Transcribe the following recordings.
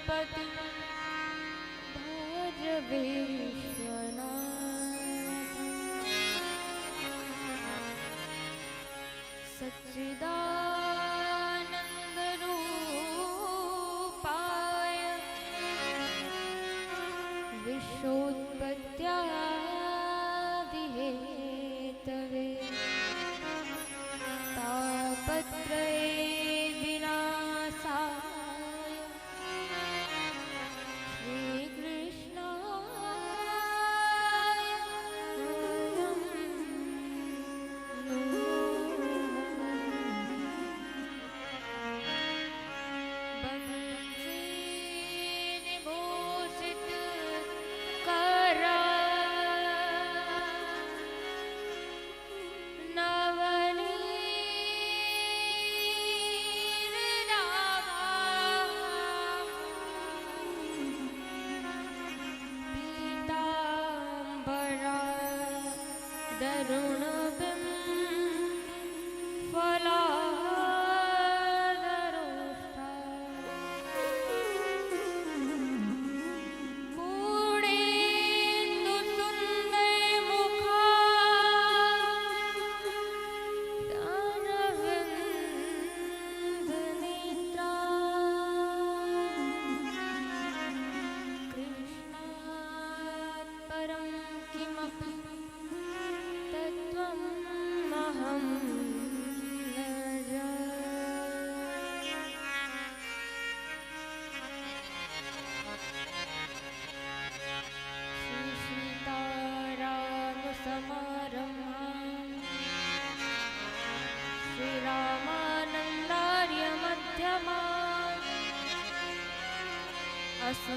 पति भज विश्वनाथ सच्चिदानंद रूपाय विश्वोत्पत्त्यादिहेतवे तापत्रये विनाशाय श्रीकृष्णाय नमो बंसी निभूषित कर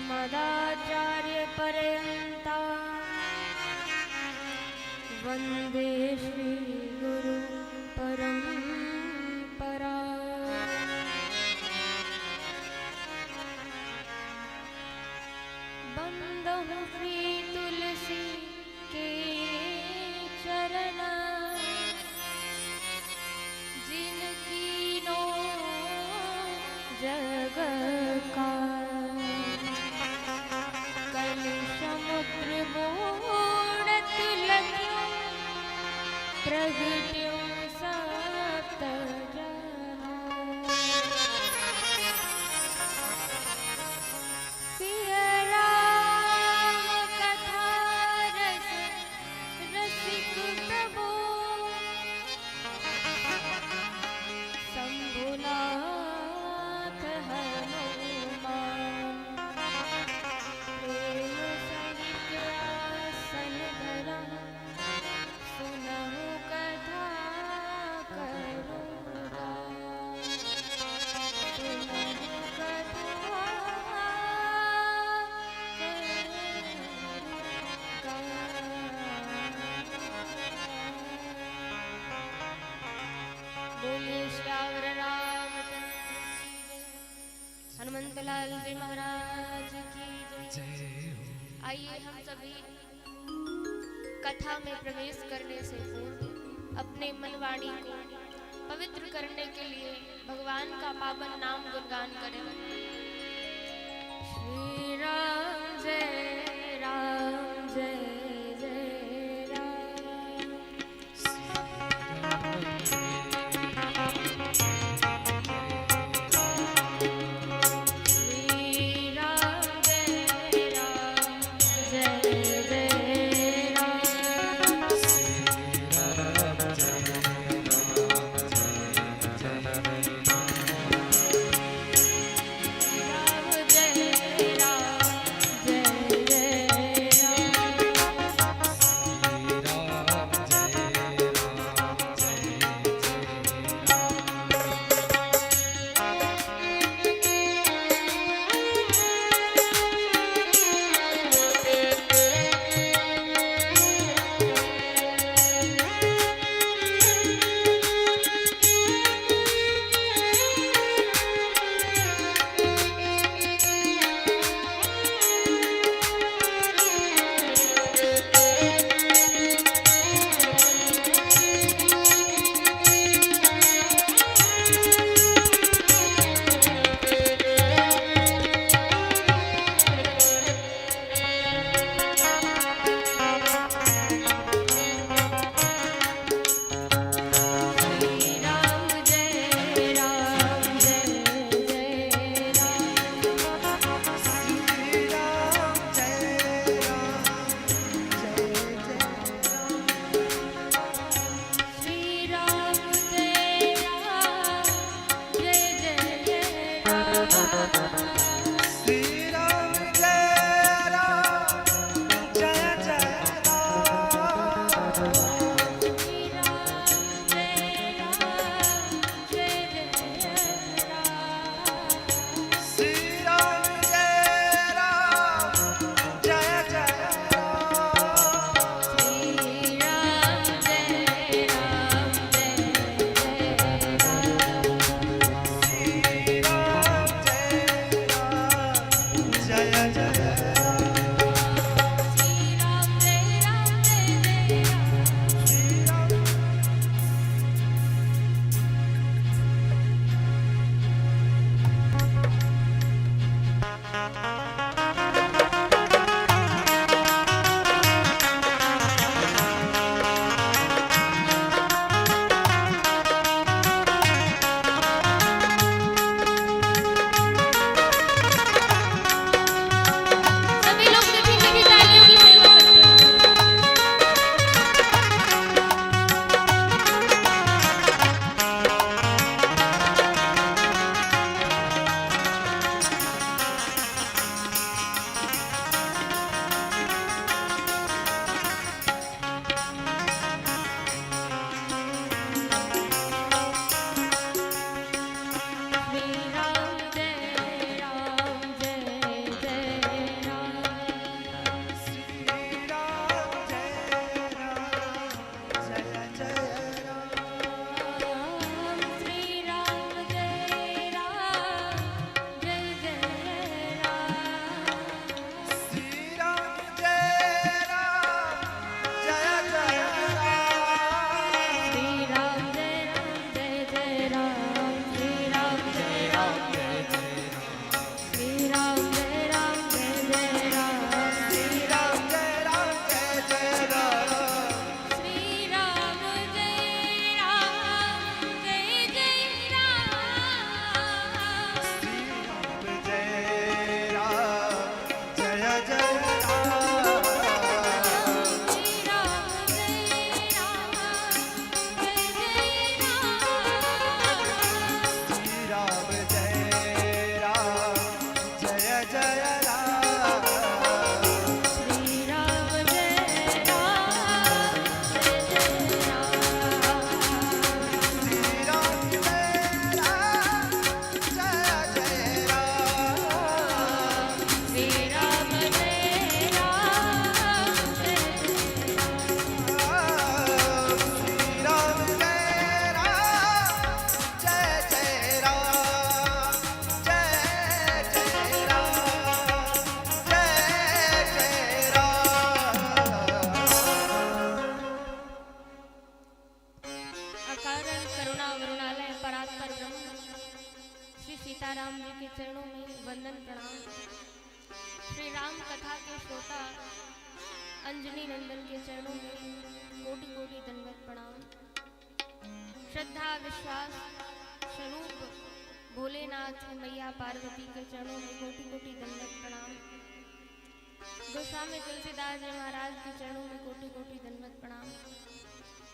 अस्मदाचार्य पर्यन्ता वन्दे श्री गुरु परम्परा बंदहु श्री तुलसी के चरण जिनकी नो जग का समुद्र मूढ़त लग्यो प्रगट्यो सप्त जहाँ सिय राम कथा रस रसिक प्रभु शंभुनाथ हनुमान हनुमंतलाल जी महाराज की जय। आइए हम सभी कथा में प्रवेश करने से पूर्व अपने मन वाणी को पवित्र करने के लिए भगवान का पावन नाम गुणगान करें। श्री राम जय राम जय जय राम जय ब्रह्म श्री सीताराम जी के चरणों में वंदन प्रणाम। श्री राम कथा के श्रोता अंजनी नंदन के चरणों में कोटि कोटि दंडवत प्रणाम। श्रद्धा विश्वास स्वरूप भोलेनाथ मैया पार्वती के चरणों में कोटि कोटि दंडवत प्रणाम। गोस्वामी तुलसीदास जी महाराज के चरणों में कोटि कोटि दंडवत प्रणाम।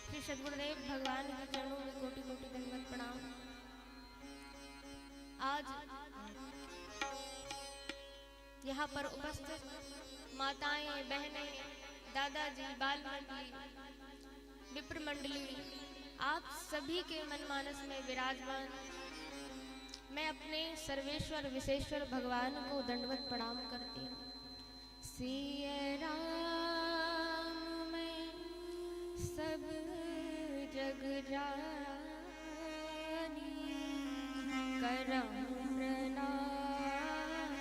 श्री सद्गुरुदेव भगवान के चरणों में कोटि कोटि दंडवत प्रणाम। आज यहाँ पर उपस्थित माताएं, बहनें, दादाजी, बाल मंडली, विप्र मंडली, आप सभी के मनमानस में विराजमान मैं अपने सर्वेश्वर विशेश्वर भगवान को दंडवत प्रणाम करती हूँ। सिया राम मैं सब जग जानी, करम प्रणाम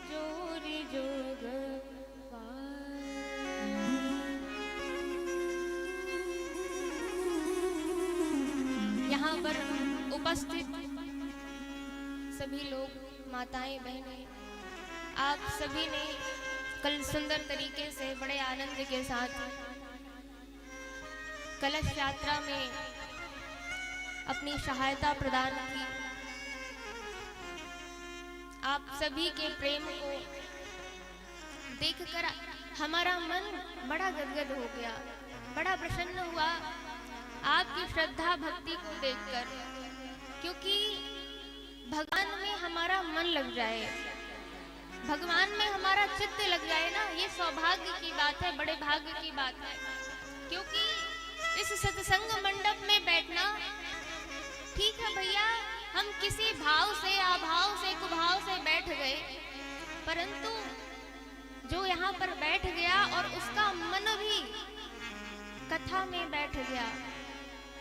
जोरि जोग यहाँ पर उपस्थित सभी लोग, माताएं, बहनें, आप सभी ने कल सुंदर तरीके से बड़े आनंद के साथ कलश यात्रा में अपनी सहायता प्रदान की। आप सभी के प्रेम को देखकर हमारा मन बड़ा गदगद हो गया, बड़ा प्रसन्न हुआ आपकी श्रद्धा भक्ति को देखकर। क्योंकि भगवान में हमारा मन लग जाए, भगवान में हमारा चित्त लग जाए ना, ये सौभाग्य की बात है, बड़े भाग्य की बात है। क्योंकि इस सत्संग मंडप में बैठना, ठीक है भैया, हम किसी भाव से, अभाव से, कुभाव से बैठ गए, परंतु जो यहाँ पर बैठ गया और उसका मन भी कथा में बैठ गया,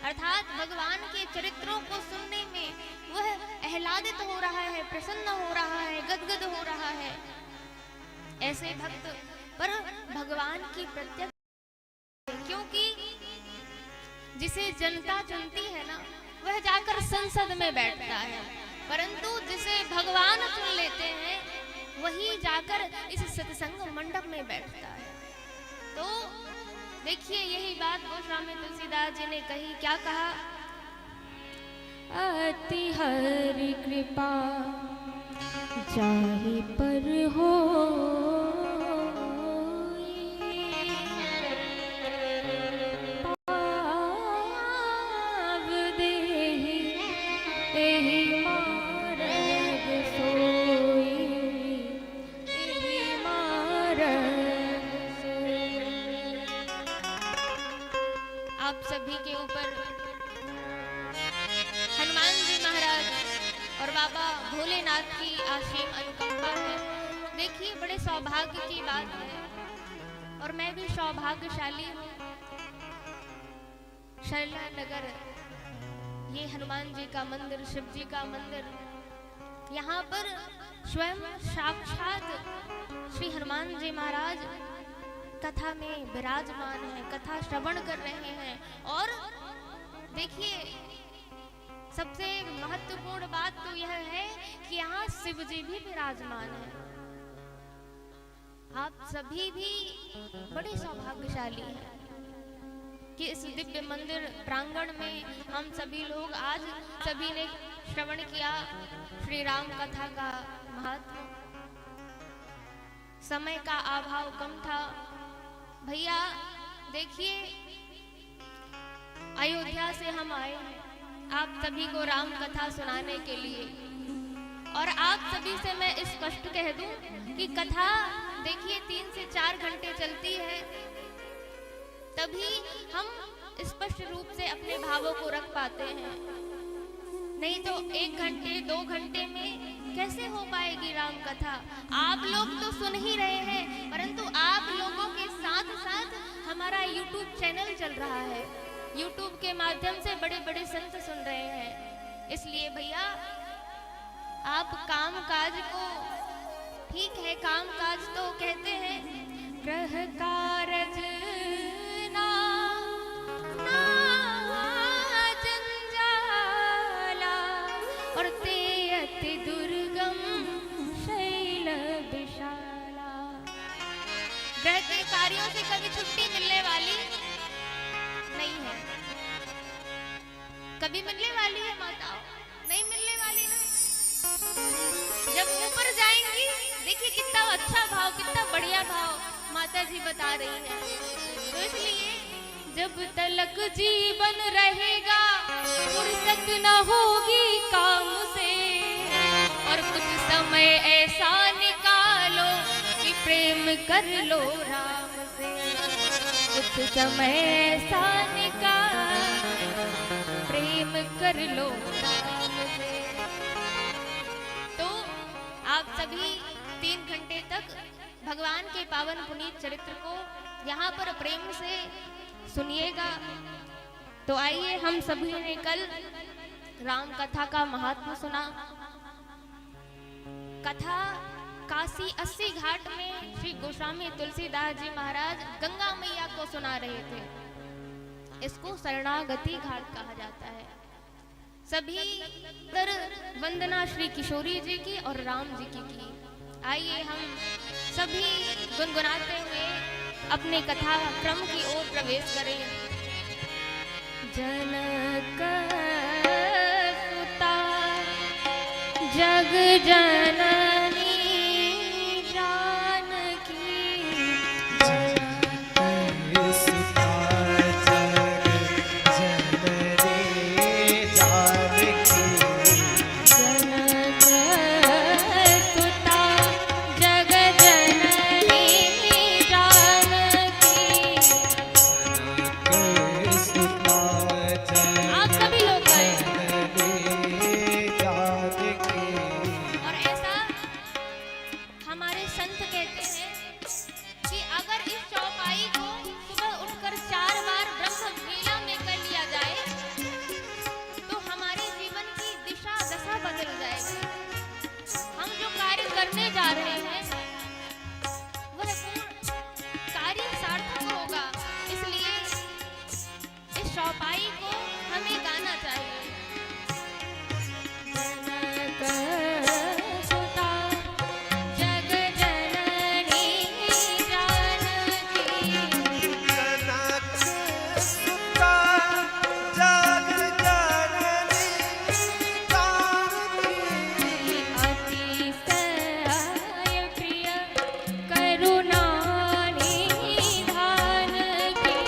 अर्थात भगवान के चरित्रों को सुनने में वह आह्लादित हो रहा है, प्रसन्न हो रहा है, गदगद हो रहा है। ऐसे भक्त पर भगवान की प्रत्यक्ष, क्योंकि जिसे जनता चुनती है ना, वह जाकर संसद में बैठता है, परंतु जिसे भगवान चुन लेते हैं वही जाकर इस सत्संग मंडप में बैठता है। तो देखिए, यही बात गोस्वामी तुलसीदास जी ने कही, क्या कहा? अति हरि कृपा जाहि पर हो, पाव देहि एहि मारग सोई, एहि मारग सोई। आप सभी के ऊपर हनुमान जी महाराज और बाबा भोलेनाथ की असीम अनुकंपा है। देखिए, बड़े सौभाग्य की बात है और मैं भी सौभाग्यशाली हूँ। शैला नगर, ये हनुमान जी का मंदिर, शिव जी का मंदिर, यहाँ पर स्वयं साक्षात श्री हनुमान जी महाराज कथा में विराजमान है, कथा श्रवण कर रहे हैं। और देखिए, सबसे महत्वपूर्ण बात तो यह है कि यहाँ शिव जी भी विराजमान है। आप सभी भी बड़े सौभाग्यशाली हैं कि इस दिव्य मंदिर प्रांगण में हम सभी लोग आज सभी ने श्रवण किया श्री राम कथा का महत्व। समय का अभाव कम था भैया। देखिए, अयोध्या से हम आए हैं आप सभी को राम कथा सुनाने के लिए, और आप सभी से मैं स्पष्ट कह दूं कि कथा देखिए 3 से 4 घंटे चलती है, तभी हम स्पष्ट रूप से अपने भावों को रख पाते हैं। नहीं तो 1 घंटे 2 घंटे में कैसे हो पाएगी राम कथा। आप लोग तो सुन ही रहे हैं, परंतु आप लोगों के साथ साथ हमारा YouTube चैनल चल रहा है, YouTube के माध्यम से बड़े बड़े संत सुन रहे हैं। इसलिए भैया, आप काम काज को, ठीक है, काम काज तो कहते हैं ग्रह कारज ना जंजाल, अति दुर्गम शैल विशाला। ग्रह के कार्यों से कभी छुट्टी मिलने वाली नहीं है। कभी मिलने वाली है माताओं? नहीं मिलने वाली ना। जब ऊपर जाएंगी, देखिए कितना अच्छा भाव, कितना बढ़िया भाव माता जी बता रही हैं। तो इसलिए जब तलक जीवन रहेगा, फुर्सत न होगी काम से, और कुछ समय ऐसा निकालो कि प्रेम कर लो राम से। कुछ समय ऐसा निकालो, प्रेम कर लो राम से। तो आप सभी 3 घंटे तक भगवान के पावन पुनीत चरित्र को यहाँ पर प्रेम से सुनिएगा। तो आइए, हम सभी ने कल राम कथा का महात्म्य सुना। कथा काशी 80 घाट में श्री गोस्वामी तुलसीदास जी महाराज गंगा मैया को सुना रहे थे। इसको शरणागति घाट कहा जाता है। सभी पर वंदना श्री किशोरी जी की और राम जी की। आइए हम सभी गुनगुनाते हुए अपने कथा क्रम की ओर प्रवेश करें। जनक सुता जग जननी जानकी, जनक सुता जग जननी जानकी, जनक सुता जग जननी जानकी, जनक सुता आप सभी लोग गाएं। और ऐसा हमारे संत कहते हैं कि अगर इस चौपाई को सुबह उठकर 4 बार ब्रह्म लीला में कर लिया जाए तो हमारे जीवन की दिशा दशा बदल जाएगी। हम जो कार्य करने जा रहे हैं वह पूर्ण कार्य सार्थक होगा। इसलिए इस चौपाई को हमें गाना चाहिए। जनक सुता जग जननी जानकी, जनक सुता जग जननी जानकी, अतिशय प्रिय करुणा निधान की,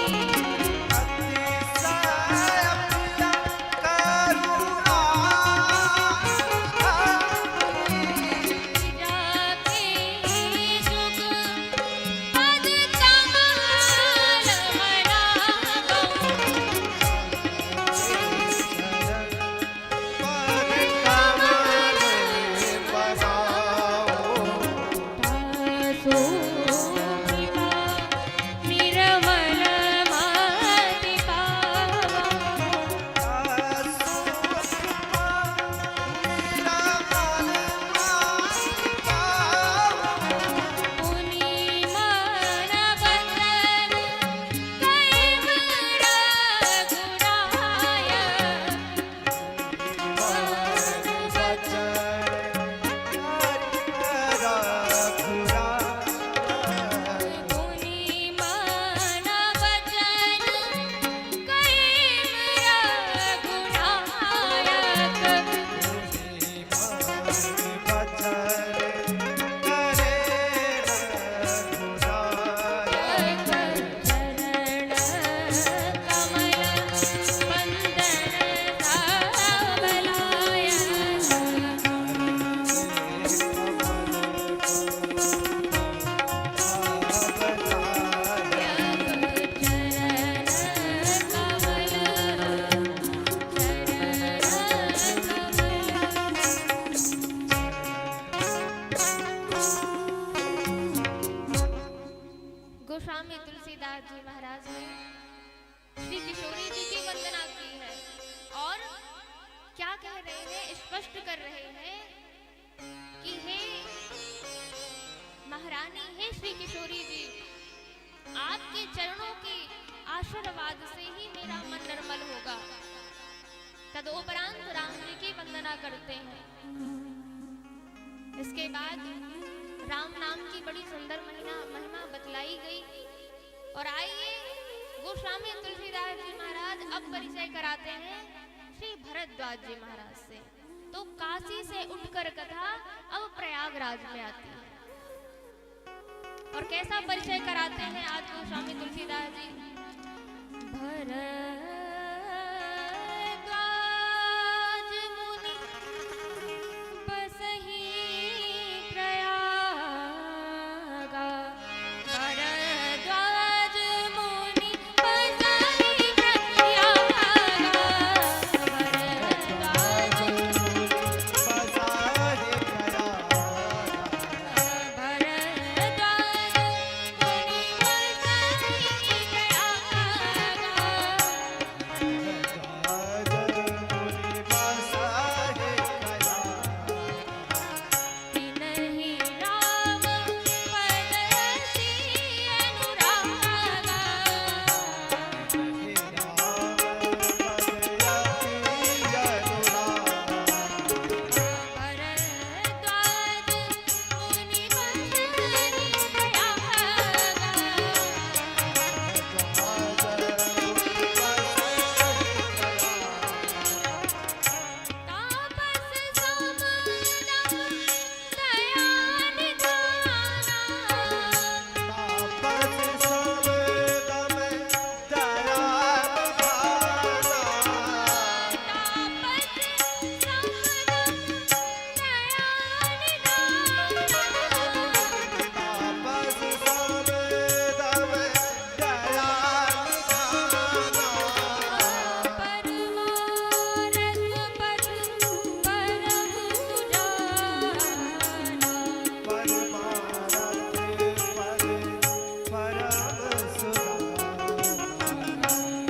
गोस्वामी तुलसीदास जी महाराज ने श्री किशोरी जी की वंदना की है और क्या कह रहे हैं, स्पष्ट कर रहे हैं कि हे महारानी, हे श्री किशोरी जी, आपके चरणों के आशीर्वाद से ही मेरा मन निर्मल होगा। तदुपरांत राम जी की वंदना करते हैं। इसके बाद राम नाम की बड़ी सुंदर महिमा बतलाई गई। और आइए गोस्वामी तुलसीदास जी महाराज अब परिचय कराते हैं श्री भरद्वाज जी महाराज से। तो काशी से उठकर कथा अब प्रयागराज में आती है। और कैसा परिचय कराते हैं आज गोस्वामी तुलसीदास जी। भरद्वाज मुनि बसहि प्रयागा। भरद्वाज मुनि बसहि प्रयागा।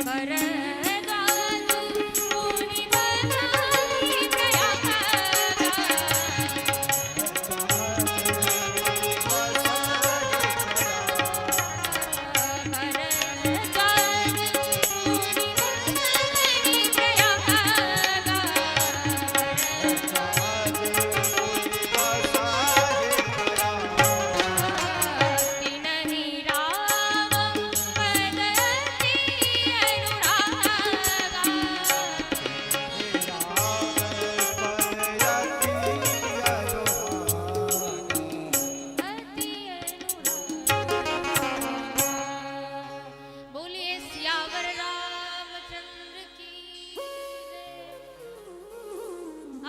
भरद्वाज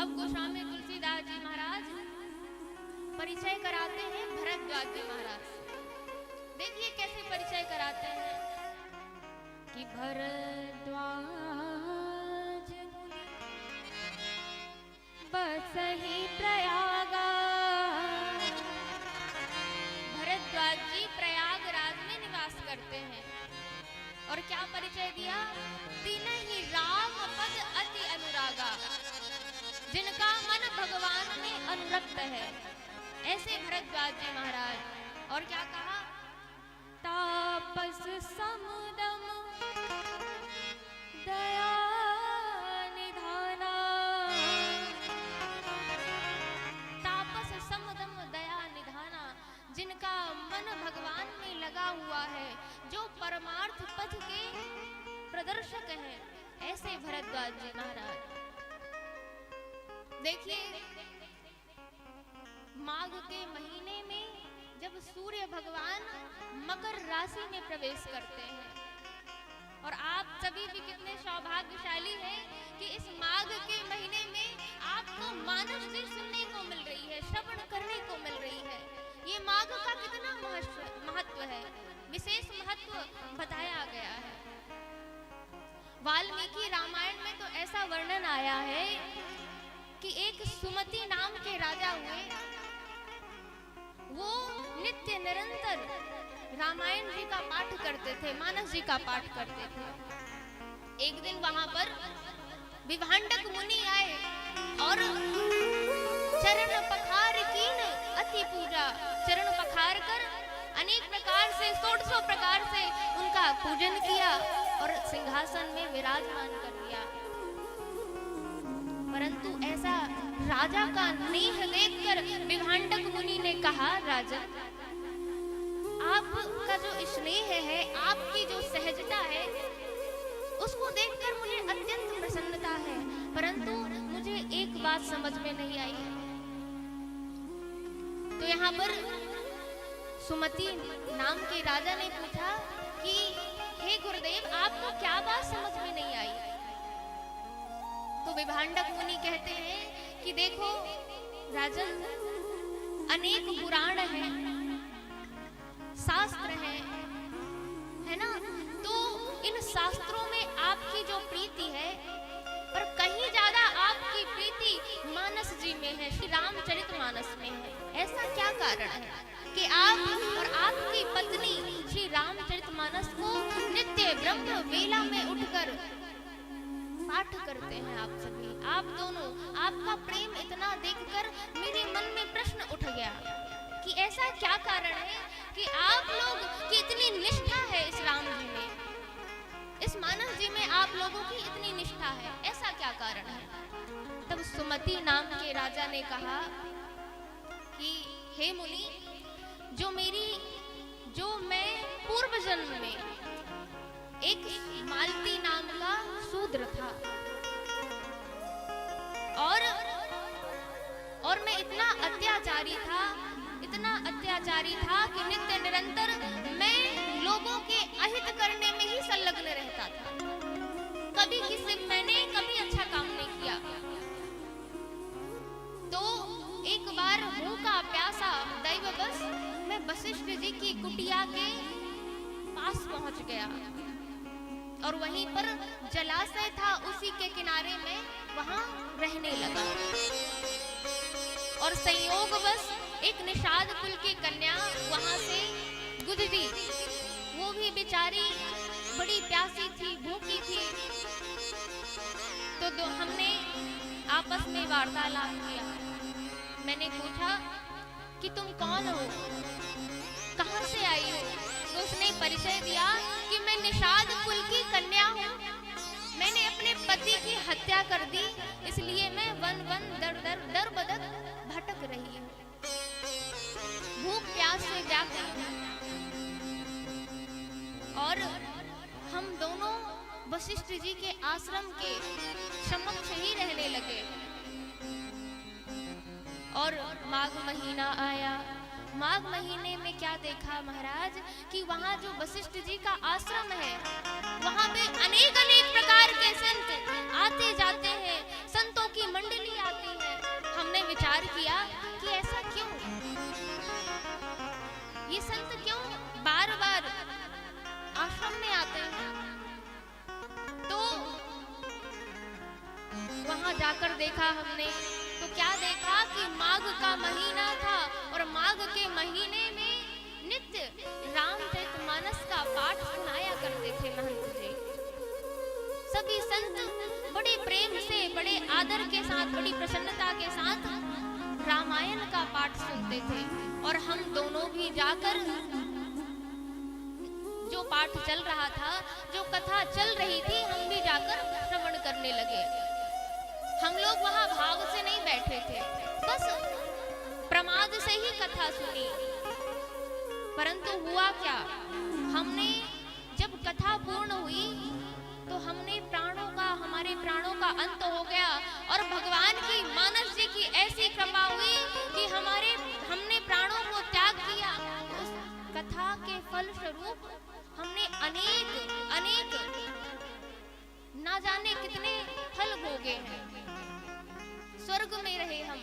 अब गोस्वामी तुलसीदास जी महाराज परिचय कराते हैं भरद्वाज जी महाराज। देखिए कैसे परिचय कराते हैं कि भरद्वाज बसहि प्रयागा। भरद्वाज जी प्रयागराज में निवास करते हैं। और क्या परिचय दिया? तिन्हि राम पद अति अनुरागा, जिनका मन भगवान में अनुरक्त है, ऐसे भरद्वाज जी महाराज। और क्या कहा? तापस समदम दया निधाना। तापस समदम दया निधाना, जिनका मन भगवान में लगा हुआ है, जो परमार्थ पथ के प्रदर्शक हैं, ऐसे भरद्वाज जी महाराज। देखिए माघ के महीने में जब सूर्य भगवान मकर राशि में प्रवेश करते हैं, और आप सभी भी कितने सौभाग्यशाली हैं कि इस माघ के महीने में आपको मानस से सुनने को मिल रही है, श्रवण करने को मिल रही है। ये माघ का कितना महत्व है, विशेष महत्व बताया गया है। वाल्मीकि रामायण में तो ऐसा वर्णन आया है कि एक सुमति नाम के राजा हुए, वो नित्य निरंतर रामायण जी का पाठ करते थे, मानस जी का पाठ करते थे। एक दिन वहां पर विभांडक मुनि आए और चरण पखार कीन अति पूजा। चरण पखार कर अनेक प्रकार से 100 प्रकार से उनका पूजन किया और सिंहासन में विराजमान कर दिया। परंतु ऐसा राजा का नेह देखकर विभांडक मुनि ने कहा, राजन, आपका जो स्नेह है, आपकी जो सहजता है, उसको देखकर मुझे अत्यंत प्रसन्नता है, परंतु मुझे एक बात समझ में नहीं आई है। तो यहाँ पर सुमति नाम के राजा ने पूछा कि हे गुरुदेव, आपको क्या बात समझ में नहीं आई? तो विभांडक मुनि कहते हैं कि देखो राजन, अनेक पुराण हैं, शास्त्र हैं, है ना? तो इन शास्त्रों में आपकी जो प्रीति है, पर कहीं ज्यादा आपकी प्रीति मानस जी में है, श्री रामचरितमानस में है। ऐसा क्या कारण है कि आप और आपकी पत्नी श्री रामचरितमानस को नित्य ब्रह्म वेला में उठकर पाठ करते हैं? आप सभी, आप दोनों, आपका प्रेम इतना देखकर मेरे मन में प्रश्न उठ गया कि ऐसा क्या कारण है कि आप लोग की इतनी निष्ठा है इस राम जी में, इस मानस जी में आप लोगों की इतनी निष्ठा है, ऐसा क्या कारण है? तब सुमति नाम के राजा ने कहा कि हे मुनि, जो मैं पूर्व जन्म में एक मालती नाम का शूद्र था, और मैं इतना अत्याचारी था कि नित्य निरंतर मैं लोगों के अहित करने में ही संलग्न रहता था। मैंने कभी अच्छा काम नहीं किया। तो एक बार भूखा प्यासा दैववश मैं वशिष्ठ जी की कुटिया के पास पहुंच गया, और वहीं पर जलाशय था, उसी के किनारे में वहां रहने लगा। और संयोगवश एक निषाद कुल की कन्या वहां से गुजरी। वो भी बेचारी बड़ी प्यासी थी, भूखी थी। तो हमने आपस में वार्तालाप किया। मैंने पूछा कि तुम कौन हो, कहां से आई हो? तो उसने परिचय दिया कि मैं निषाद कुल की कन्या हूँ। मैंने अपने पति की हत्या कर दी, इसलिए मैं वन वन दर बदर भटक रही हूँ, भूख प्यास से व्याकुल हूँ। और हम दोनों वशिष्ठ जी के आश्रम के समक्ष ही रहने लगे। और माघ महीना आया। माघ महीने में क्या देखा महाराज कि वहाँ जो वशिष्ठ जी का आश्रम है, वहाँ पे अनेक प्रकार के संत आते जाते हैं, संतों की मंडली आती है। हमने विचार किया कि ऐसा क्यों, ये संत क्यों बार बार आश्रम में आते हैं? तो वहाँ जाकर देखा हमने, तो क्या देखा कि माघ का महीना था, और माघ के महीने में नित्य रामचरितमानस का पाठ सुनाया करते थे महंत जी। सभी संत बड़े प्रेम से, बड़े आदर के साथ, बड़ी प्रसन्नता के साथ रामायण का पाठ सुनते थे। और हम दोनों भी जाकर, जो पाठ चल रहा था, जो कथा चल रही थी, हम भी जाकर श्रवण करने लगे। हम लोग वहां भाव से नहीं बैठे थे, बस प्रमाद से ही कथा सुनी। परंतु हुआ क्या, हमने जब कथा पूर्ण हुई तो हमारे प्राणों का अंत हो गया। और भगवान की, मानस जी की ऐसी कृपा हुई कि हमने प्राणों को त्याग किया। उस कथा के फल स्वरूप हमने अनेक ना जाने कितने फल भोगे हैं। स्वर्ग में रहे हम,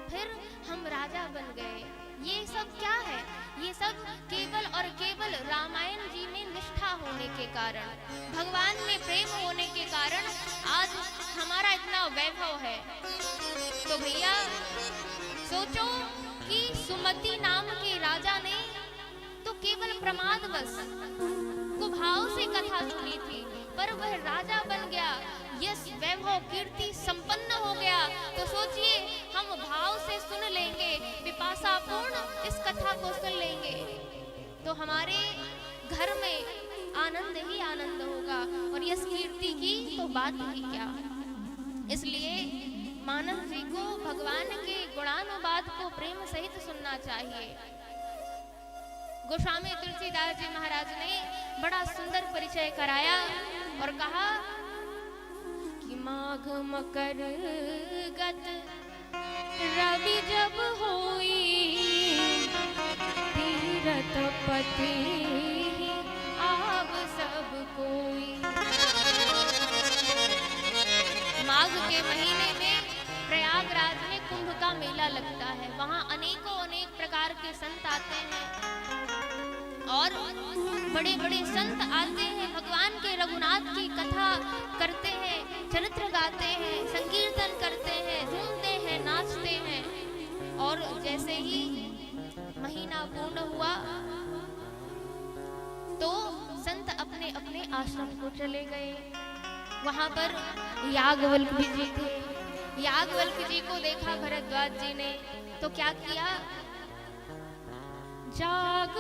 फिर हम राजा बन गए। ये सब क्या है? ये सब केवल और केवल रामायण जी में निष्ठा होने के कारण, भगवान में प्रेम होने के कारण आज हमारा इतना वैभव है। तो भैया सोचो कि सुमति नाम के राजा ने तो केवल प्रमादवश कुभाव से कथा सुनी थी, पर वह राजा बन गया, यश वैभव कीर्ति संपन्न हो गया। तो सोचिए, हम भाव से सुन लेंगे, विपाशा पूर्ण इस कथा को सुन लेंगे, तो हमारे घर में आनंद ही आनंद होगा, और यश कीर्ति की तो बात ही क्या। इसलिए मानस जी को भगवान के गुणानुवाद को प्रेम सहित सुनना चाहिए। गोस्वामी तुलसीदास जी महाराज ने बड़ा सुंदर परिचय कराया और कहा कि माघ मकर गत रवि जब होई तीरथ पति आव सब कोई। माघ के महीने में प्रयागराज में कुंभ का मेला लगता है। वहाँ अनेक प्रकार के संत आते हैं और बड़े बड़े संत आते हैं, भगवान के रघुनाथ की कथा करते हैं, चरित्र गाते हैं, संकीर्तन करते हैं, झूमते हैं, नाचते हैं। और जैसे ही महीना पूर्ण हुआ तो संत अपने अपने आश्रम को चले गए। वहां पर याज्ञवल्क्य जी थे। याज्ञवल्क्य जी को देखा भरद्वाज जी ने तो क्या किया, जाग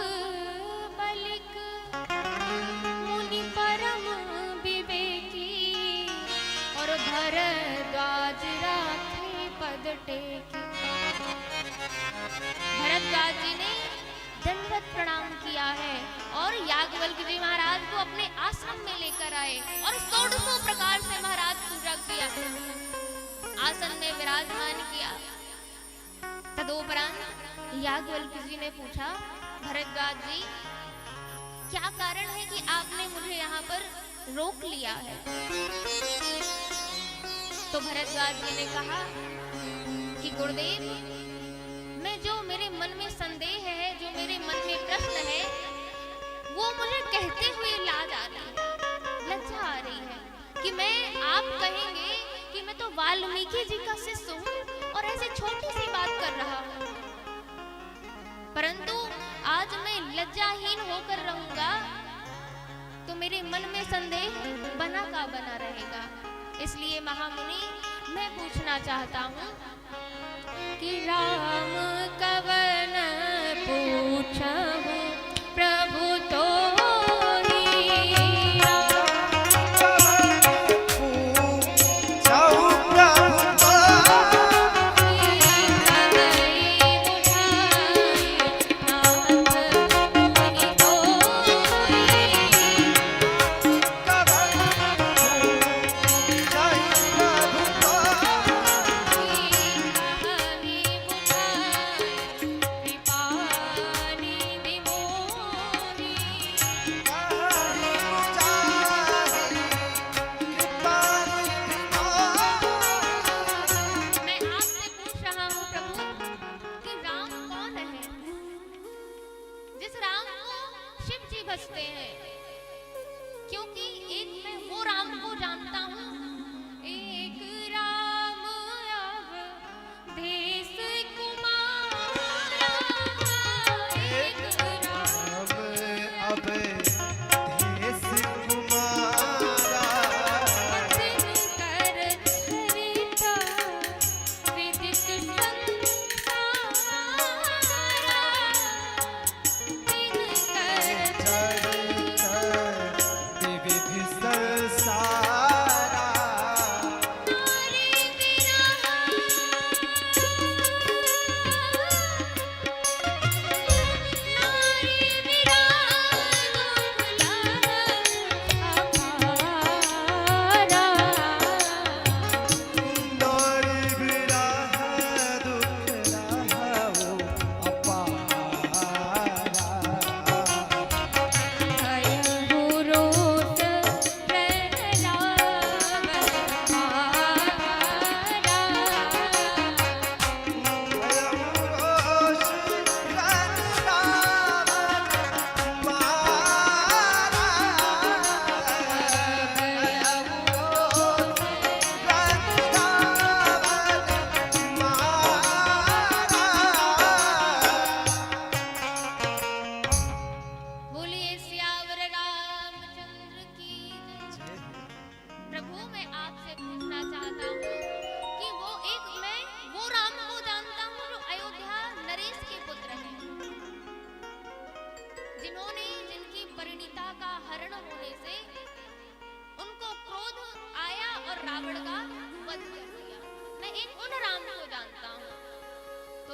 बलिक मुनि परम विवेकी और भरद्वाज राखे पद टेकी। भरद्वाज जी ने दंडवत प्रणाम किया है और याज्ञवल्क्य जी महाराज को अपने आश्रम में लेकर आए और 1600 प्रकार से महाराज पूजा किया, आसन में विराजमान किया। तदोपरांत याज्ञवल्क्य जी ने पूछा, भरद्वाज जी क्या कारण है कि आपने मुझे यहाँ पर रोक लिया है? तो भरद्वाज जी ने कहा कि गुरुदेव, मैं जो मेरे मन में संदेह है, जो मेरे मन में प्रश्न है, वो मुझे कहते हुए लाज आ रही है, लज्जा आ रही है कि आप कहेंगे कि मैं तो वाल्मीकि जी का शिष्य हूँ और ऐसे छोटी सी बात कर रहा हूँ, परंतु आज मैं लज्जाहीन होकर रहूंगा तो मेरे मन में संदेह बना का बना रहेगा। इसलिए महामुनि, मैं पूछना चाहता हूँ कि राम कवन पूछहु प्रभु तो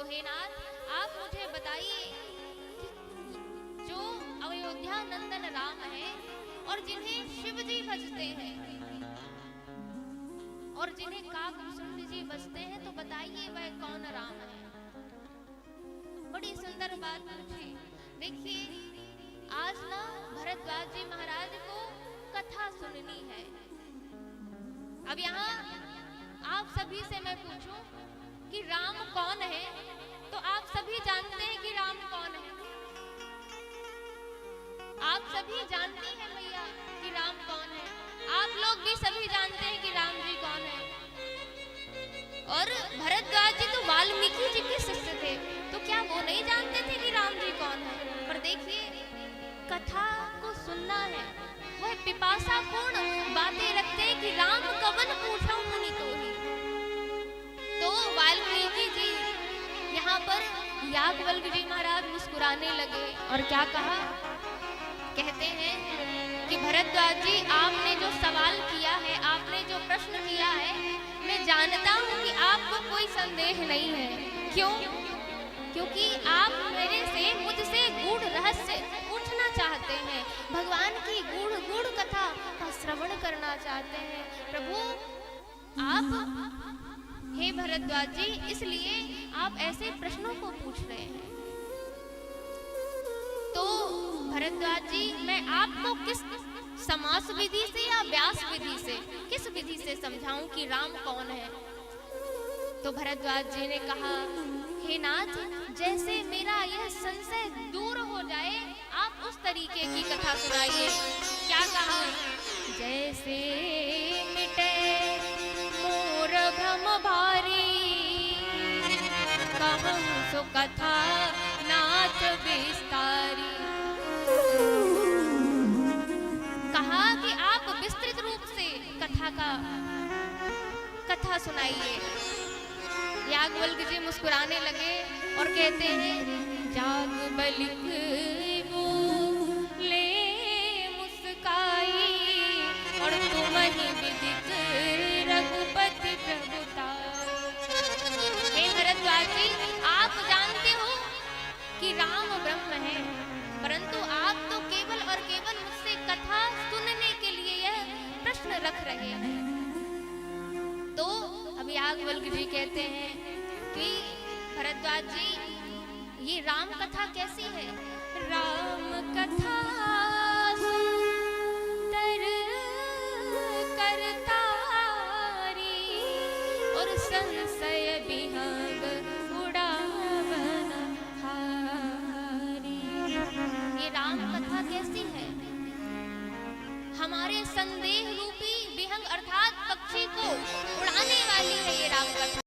हे नाथ, आप मुझे बताइए कि जो अयोध्या नंदन राम है और जिन्हें शिव जी भजते हैं और जिन्हें काकभूषण जी भजते हैं, तो बताइए वह कौन राम है। बड़ी सुंदर बात पूछी। देखिए, आज ना भरद्वाज जी महाराज को कथा सुननी है। अब यहाँ आप सभी से मैं पूछूं कि राम कौन है, तो आप सभी जानते हैं कि राम कौन है। आप सभी जानती हैं भैया कि राम कौन है। आप लोग भी सभी जानते हैं कि राम जी कौन है। और भरद्वाज जी तो वाल्मीकि जी के शिष्य थे, तो क्या वो नहीं जानते थे कि राम जी कौन है। पर देखिए, कथा को सुनना है, वह पिपासा पूर्ण बातें रखते हैं कि राम कवन पूछो मुनि तो ही। तो वाल्मीकि जी यहाँ पर याज्ञवल्क्य जी महाराज मुस्कुराने लगे और क्या कहा, कहते हैं कि भरद्वाज जी, आपने जो सवाल किया है, आपने जो प्रश्न किया है, मैं जानता हूँ कि आपको कोई संदेह नहीं है। क्यों? क्योंकि आप मुझसे गूढ़ रहस्य पूछना चाहते हैं, भगवान की गूढ़ कथा का श्रवण करना चाहते हैं। प्रभु, आप हे भरद्वाज जी, इसलिए आप ऐसे प्रश्नों को पूछ रहे हैं। तो भरद्वाज जी, मैं आपको किस समास विधि से या व्यास विधि से, किस विधि से समझाऊं कि राम कौन है। तो भरद्वाज जी ने कहा, हे नाथ, जैसे मेरा यह संशय दूर हो जाए, आप उस तरीके की कथा सुनाइए। क्या कहा, जैसे मिटे मोर भ्रम भारी, कहूं सो कथा नाथ विस्तारी। कहा कि आप विस्तृत रूप से कथा सुनाइए। याज्ञवल्क्य जी मुस्कुराने लगे और कहते हैं, याज्ञवल्क्य बोले मुस्काई, और तुम ही विदित रघुपति प्रभुताई। हे भरद्वाज जी, आप जानते हो कि राम ब्रह्म है, परंतु आप तो केवल और केवल मुझसे कथा सुनने के लिए यह प्रश्न रख रहे हैं। तो अब याज्ञवल्क्य जी कहते हैं कि भरद्वाज जी, ये राम कथा कैसी है। राम कथा सुंदर करतारी, और संशय विहंग उड़ावन हारी। ये राम कथा कैसी है, हमारे संदेह रूपी विहंग अर्थात पक्षी को उड़ाने वाली है ये राम कथा।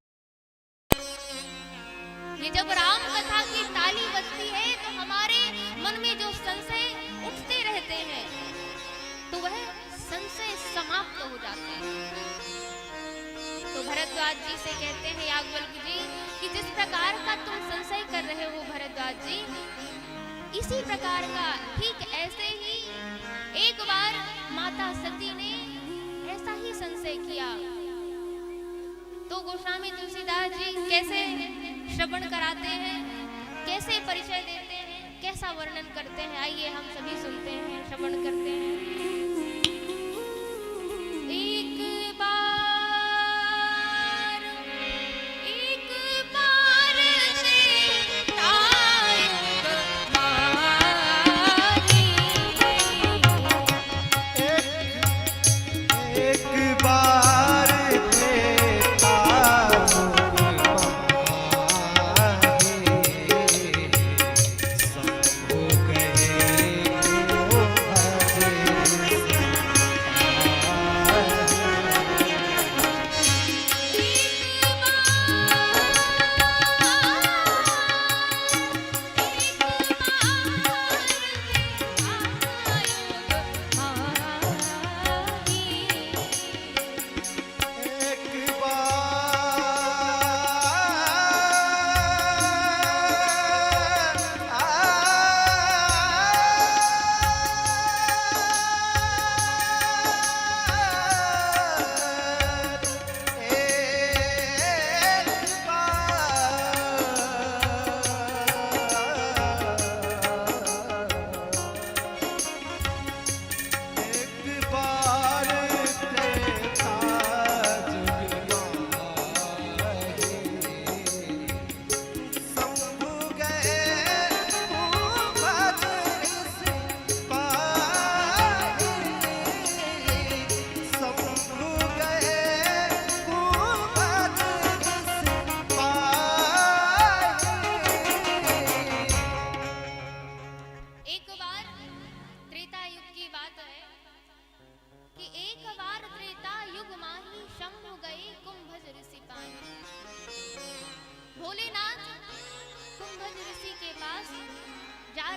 ये जब राम कथा की ताली बजती है, तो हमारे मन में जो संशय उठते रहते हैं, तो वह संशय समाप्त हो जाते हैं। तो भरद्वाज जी से कहते हैं याज्ञवल्क्य जी कि जिस प्रकार का तुम संशय कर रहे हो भरद्वाज जी, इसी प्रकार का, ठीक ऐसे ही एक बार माता सती ने ऐसा ही संशय किया। तो गोस्वामी तुलसीदास जी कैसे श्रवण कराते हैं, कैसे परिचय देते हैं, कैसा वर्णन करते हैं, आइए हम सभी सुनते हैं, श्रवण करते हैं। एक बार से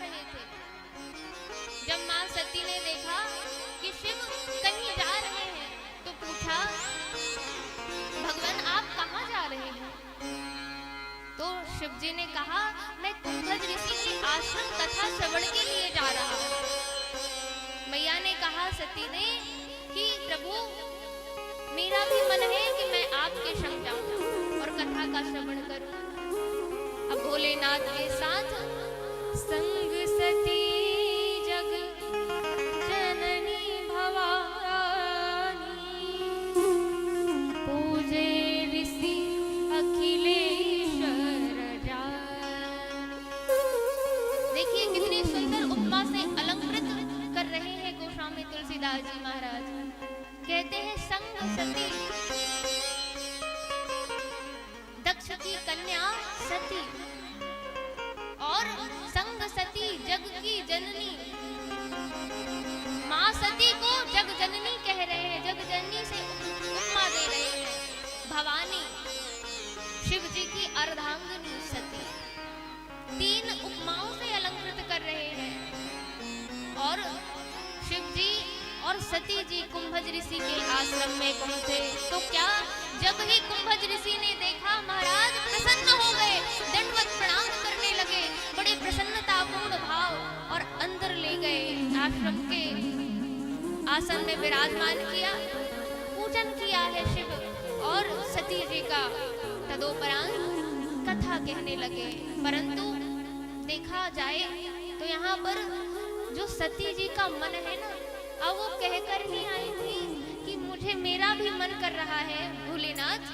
रहे थे। जब मां सती ने देखा कि शिव कहीं जा रहे हैं तो पूछा, भगवान आप कहाँ जा रहे हैं? तो शिव जी ने कहा, मैं कुंभज ऋषि की आश्रम कथा श्रवण के लिए जा रहा हूँ। मैया ने कहा सती ने कि प्रभु मेरा भी मन है कि मैं आपके संग जाऊं और कथा का श्रवण करूं। अब भोलेनाथ के साथ संग सती जग जननी भवानी पूजे ऋषि अखिलेश्वर जान। देखिए कितनी सुंदर उपमा से अलंकृत कर रहे हैं गोस्वामी तुलसीदास जी महाराज। कहते हैं संग सती, दक्ष की कन्या सती, और संग सती जग की जननी। मां सती को जग जननी कह रहे हैं, जग जननी से उपमा दे रहे हैं। भवानी शिव जी की अर्धांगिनी सती, तीन उपमाओं से अलंकृत कर रहे हैं। और शिव जी और सती जी कुंभज ऋषि के आश्रम में पहुंचे तो क्या, जब ही कुंभज ऋषि ने देखा महाराज प्रसन्न हो गए, दंडवत प्रणाम करने लगे, बड़े प्रसन्नतापूर्ण भाव, और अंदर ले गए आश्रम के आसन में विराजमान किया, पूजन किया है शिव और सती जी का। तदोपरांत कथा कहने लगे। परंतु देखा जाए तो यहाँ पर जो सती जी का मन है ना, अब वो कहकर ही आई थी कि मुझे मेरा भी मन कर रहा है भोलेनाथ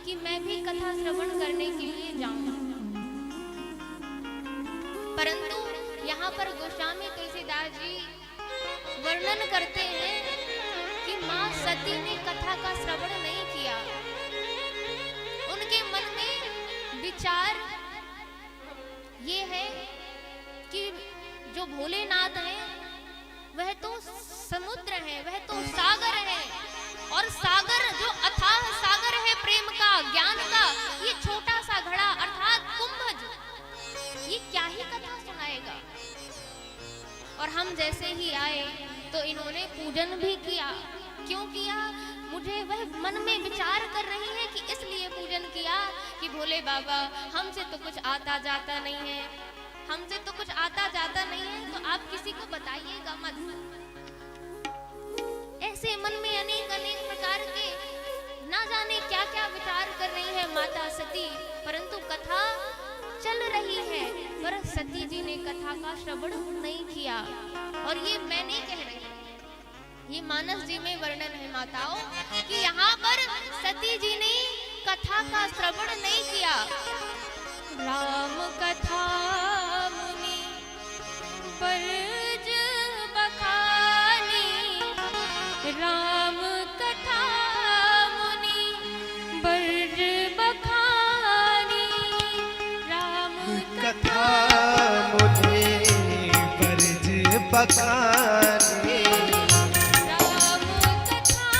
कि मैं भी कथा श्रवण करने के लिए जाऊं। परंतु यहाँ पर गोस्वामी तुलसीदास जी वर्णन करते हैं कि मां सती ने कथा का श्रवण नहीं किया। उनके मन में विचार ये है कि जो भोलेनाथ हैं वह तो समुद्र है, वह तो सागर है, और सागर जो अथाह सागर है प्रेम का, ज्ञान का, ये छोटा सा घड़ा अर्थात कुंभज, ये क्या ही कथा सुनाएगा। और हम जैसे ही आए तो इन्होंने पूजन भी किया। क्यों किया? मुझे वह मन में विचार कर रही है कि इसलिए पूजन किया कि भोले बाबा हमसे तो कुछ आता जाता नहीं है, हमसे तो कुछ आता जाता नहीं है, तो आप किसी को बताइएगा मत। ऐसे मन में अनेक अनेक प्रकार के ना जाने क्या क्या विचार कर रही है माता सती। परंतु कथा चल रही है, पर सती जी ने कथा का श्रवण नहीं किया। और ये मैं नहीं कह रही, ये मानस जी में वर्णन है माताओं कि यहाँ पर सती जी ने कथा का श्रवण नहीं किया। राम कथा मुनि परज बखानी, राम कथा मुनि बर्ज बखानी, राम कथा मुनि बर्ज बखानी, राम कथा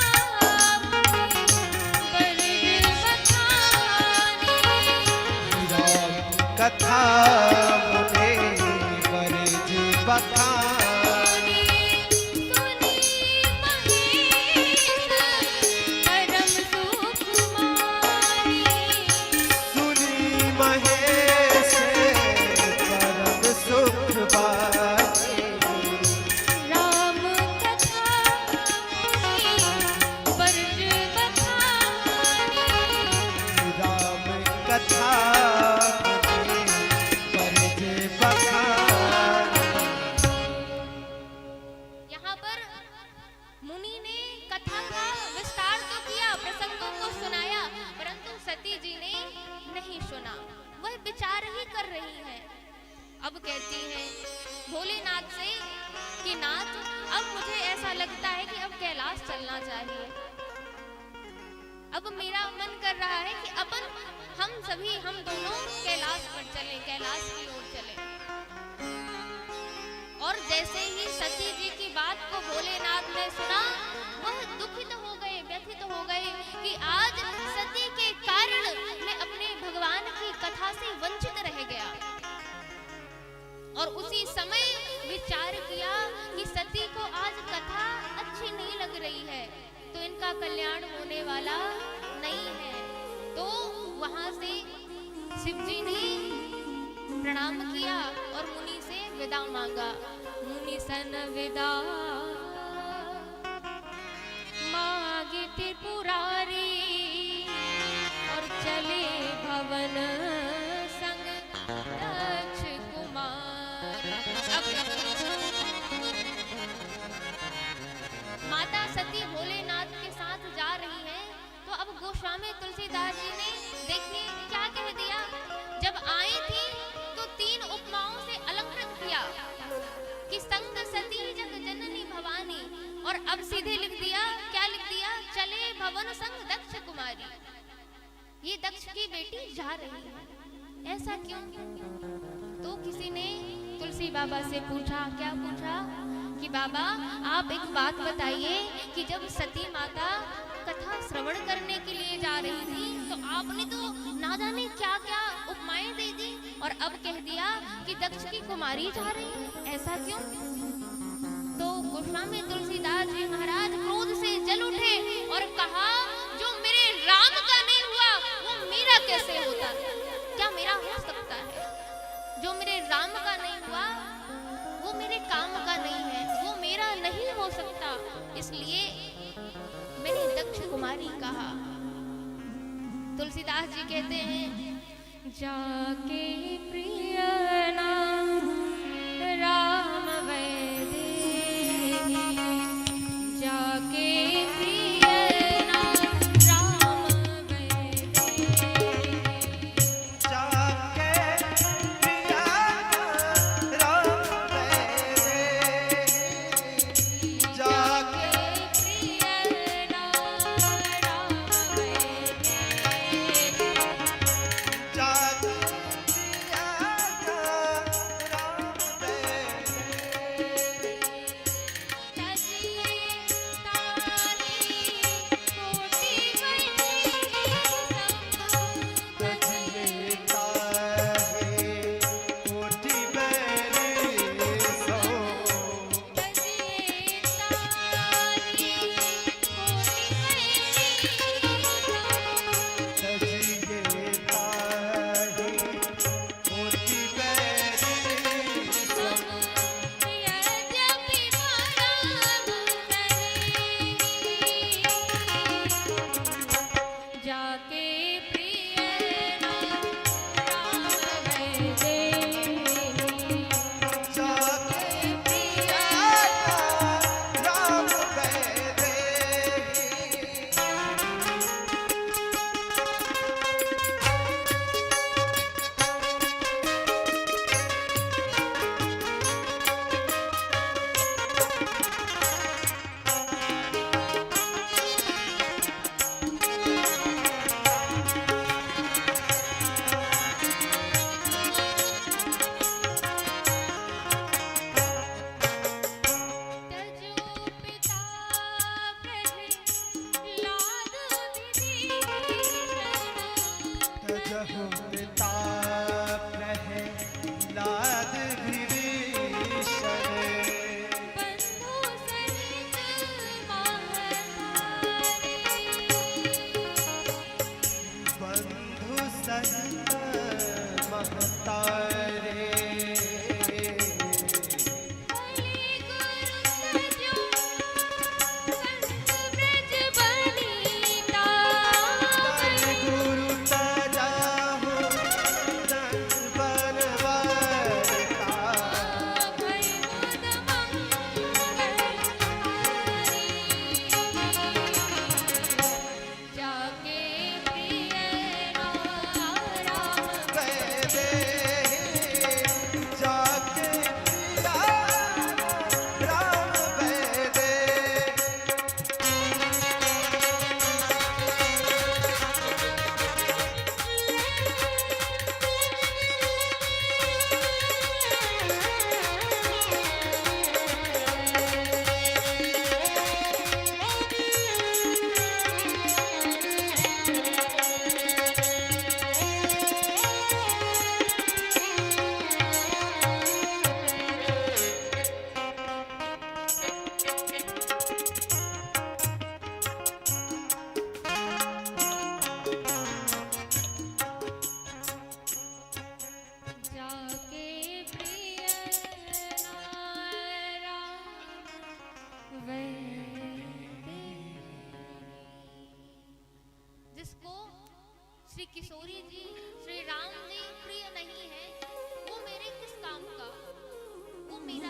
मुनि बर्ज बखानी, कथा मुनि बर्ज बखानी, सुनी महेश परम सुख पानी, सुनी महेश परम सुख पानी, राम कथा राम कथा यहाँ पर मुनि ने कथा का विस्तार तो किया, प्रसंगों को सुनाया, परंतु सती जी ने नहीं सुना, वह विचार ही कर रही है। अब कहती है भोलेनाथ से कि नाथ, अब मुझे ऐसा लगता है कि अब कैलाश चलना चाहिए। अब मेरा मन कर रहा है कि अपन हम दोनों कैलाश पर चलें, कैलाश की ओर चलें। और जैसे ही सती जी की बात को भोलेनाथ ने सुना, वह दुखित हो गए, व्यथित हो गए कि आज सती के कारण मैं अपने भगवान की कथा से वंचित रह गया। और उसी समय शिव जी ने प्रणाम किया और मुनि से विदा मांगा। मुनि सन विदा मांगे त्रिपुरारी और चले भवन संग दक्ष कुमार। अब माता सती भोलेनाथ के साथ जा रही है, तो अब गोस्वामी तुलसीदास जी ने देखिए क्या कह दिया। जब आई थी तो 3 उपमाओं से अलंकृत किया कि संग सती जग जननी भवानी, और अब सीधे लिख दिया, क्या लिख दिया, चले भवन संग दक्ष कुमारी। ये दक्ष की बेटी जा रही है, ऐसा क्यों? तो किसी ने तुलसी बाबा से पूछा, क्या पूछा कि बाबा आप एक बात बताइए कि जब सती माता कथा श्रवण करने के लिए जा रही थी तो आपने तो ना जाने क्या क्या उपमाएं दे दी, और अब कह दिया कि दक्ष की कुमारी जा रही है, ऐसा क्यों? तो गोस्वामी तुलसीदास जी महाराज क्रोध से जल उठे और कहा, जो मेरे राम का नहीं हुआ वो मेरा कैसे होता? क्या मेरा हो सकता है? जो मेरे राम का नहीं हुआ वो मेरे काम का नहीं है, वो मेरा नहीं हो सकता, इसलिए मैंने दक्ष कुमारी कहा। तुलसीदास जी कहते हैं, जाके प्रिय नाम राम वैदे, जाके प्रिय नाम राम वैदे, जाके प्रिय राम वैदे, जाके प्रिय नाम राम वैदे, जाके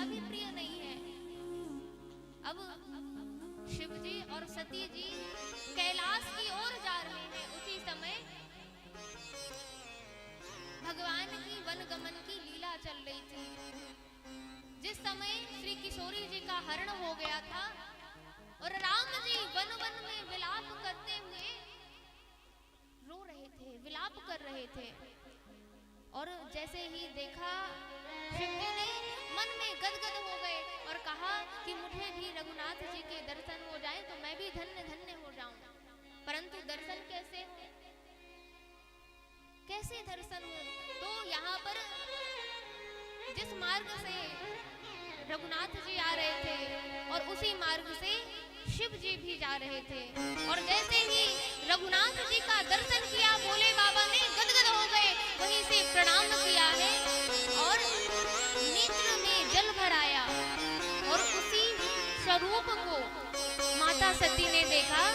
भी प्रिय नहीं है। अब शिव जी और सती जी कैलाश की ओर जा रहे हैं। उसी समय भगवान की वनगमन की लीला चल रही थी। जिस समय श्री किशोरी जी का हरण हो गया था और राम जी वन वन में विलाप करते हुए रो रहे थे, विलाप कर रहे थे। और जैसे ही देखा, शिव जी ने मन में गदगद हो गए और कहा कि मुझे भी रघुनाथ जी के दर्शन हो जाए तो मैं भी धन्य धन्य हो जाऊं। परंतु दर्शन कैसे हो, कैसे दर्शन हो? तो यहाँ पर जिस मार्ग से रघुनाथ जी आ रहे थे और उसी मार्ग से शिव जी भी जा रहे थे। और जैसे ही रघुनाथ जी का दर्शन किया, भोले बाबा ने गदगद हो गए, वहीं से प्रणाम किया है और नेत्र में जल भराया। और उसी स्वरूप को माता सती ने देखा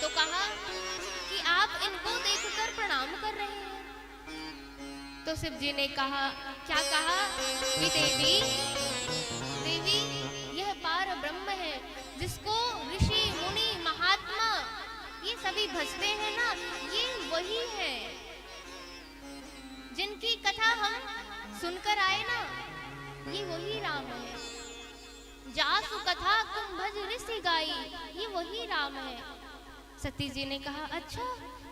तो कहा कि आप इनको देखकर प्रणाम कर रहे हैं। तो शिव जी ने कहा, क्या कहा कि देवी देवी यह पार ब्रह्म है जिसको ऋषि मुनि महात्मा ये सभी भजते हैं ना, ये वही है जिनकी कथा हम सुनकर आए ना, ये वही राम है। जासु कथा कुंभज ऋषि गाई, ये वही राम है। सती जी ने कहा, अच्छा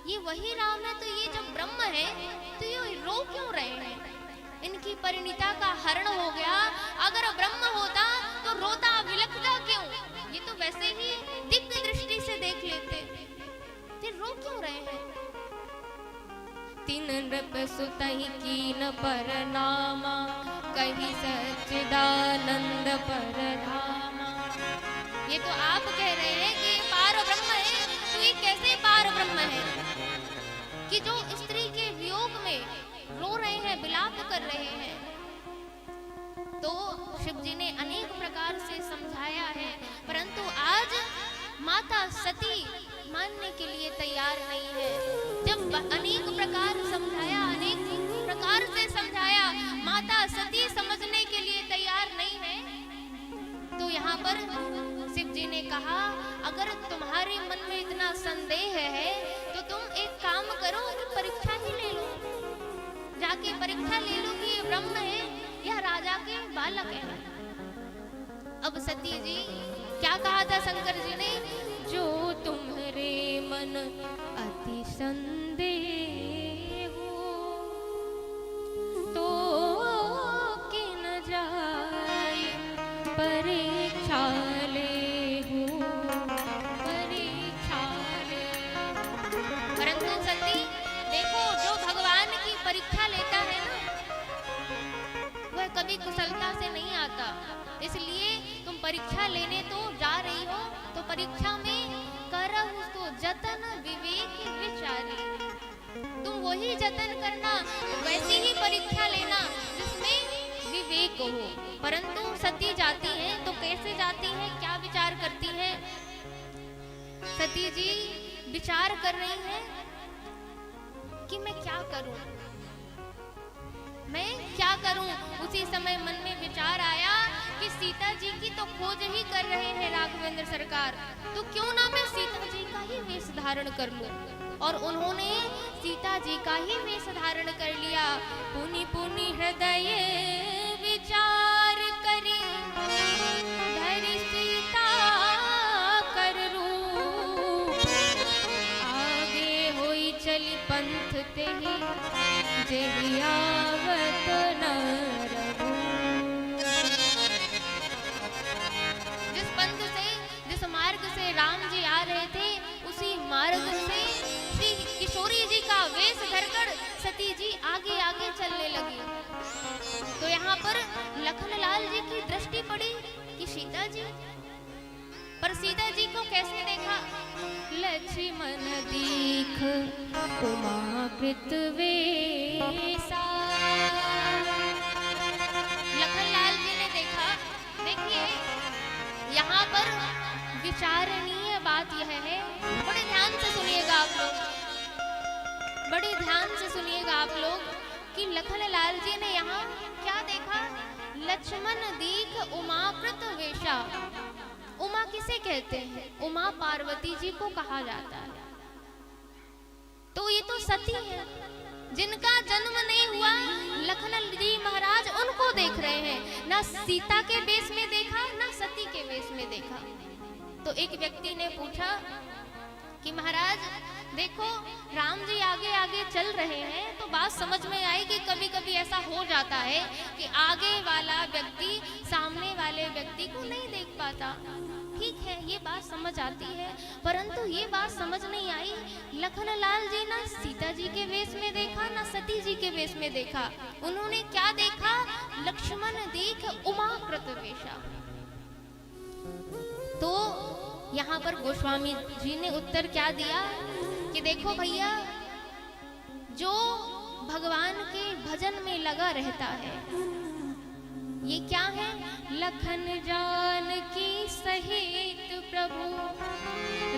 ये वही राम है, तो ये जब ब्रह्म है तो ये रो क्यों रहे हैं? इनकी परिणीता का हरण हो गया, अगर ब्रह्म होता तो रोता विलखता क्यों? ये तो वैसे ही दिव्य दृष्टि से देख लेते, फिर रो क्यों रहे हैं? तीन नृप सुतहि कीन परनामा, कहि सच्चिदानंद परधामा। ये तो आप कह रहे हैं कि पार ब्रह्म है, तो ये कैसे पार ब्रह्म है कि जो स्त्री के वियोग में रो रहे हैं, विलाप कर रहे हैं? तो शिव जी ने अनेक प्रकार से समझाया है, परंतु आज माता सती मानने के लिए तैयार नहीं है। जब अनेक प्रकार समझाया, अनेक प्रकार से समझाया, माता सती समझने के लिए तैयार नहीं है, तो यहाँ पर शिव जी ने कहा, अगर तुम्हारे मन में इतना संदेह है तो तुम एक काम करो कि परीक्षा ही ले लो, जाके परीक्षा ले लो कि ये ब्रह्म है या राजा के बालक है। अब सती जी क्या कहा था शंकर जी ने, जो तुम्हारे मन अति संदेह हो तो किन जाए परीक्षा ले हो, परीक्षा ले। परंतु सती देखो, जो भगवान की परीक्षा लेता है ना, वह कभी कुशलता से नहीं आता। इसलिए तुम परीक्षा लेने तो जा रही हो, तो परीक्षा में करहु तो जतन विवेक विचारी। तुम वही जतन करना, वैसी ही परीक्षा लेना जिसमें विवेक हो। परंतु सती जाती है तो कैसे जाती है, क्या विचार करती है? सती जी विचार कर रही है कि मैं क्या करूं, मैं क्या करूं। उसी समय मन में विचार आया कि सीता जी की तो खोज ही कर रहे हैं राघवेंद्र सरकार, तो क्यों ना मैं सीता जी का ही वेश धारण कर लूं। और उन्होंने सीता जी का ही वेश धारण कर लिया। पुनि पुनि हृदय विचार करी, धरि सीता कर रूप, आगे होई चली पंथ तेहि, जेहि आवत न रघु। जिस पंथ से, जिस मार्ग से राम जी आ रहे थे, उसी मार्ग से श्री किशोरी जी का वेश धरकर सती जी आगे आगे चलने लगी। तो यहाँ पर लखनलाल जी की दृष्टि पड़ी कि सीता जी, पर सीता जी को कैसे देखा? लक्ष्मण दीख उमाकृत वेसा। लखनलाल जी ने देखा। देखिए यहाँ पर विचारणीय बात यह है, बड़े ध्यान से सुनिएगा आप लोग, बड़े ध्यान से सुनिएगा आप लोग कि लखनलाल जी ने यहाँ क्या देखा? लक्ष्मण दीख उमाकृत वेशा। उमा किसे कहते हैं? उमा पार्वती जी को कहा जाता है। तो ये तो सती है, जिनका जन्म नहीं हुआ, लखन जी महाराज उनको देख रहे हैं। ना सीता के वेश में देखा, ना सती के वेश में देखा। तो एक व्यक्ति ने पूछा कि महाराज देखो, राम जी आगे आगे चल रहे हैं, तो बात समझ में आई कि कभी कभी ऐसा हो जाता है कि आगे वाला व्यक्ति सामने वाले व्यक्ति को नहीं देख पाता। ठीक है, ये बात समझ आती है, परंतु ये बात समझ नहीं आई, लखनलाल जी ना सीता जी के वेश में देखा, ना सती जी के वेश में देखा। उन्होंने क्या देखा? लक्ष्मण दीख उमाकृत वेशा। तो यहाँ पर गोस्वामी जी ने उत्तर क्या दिया कि देखो भैया, जो भगवान के भजन में लगा रहता है, ये क्या है? लखन जान की सहित प्रभु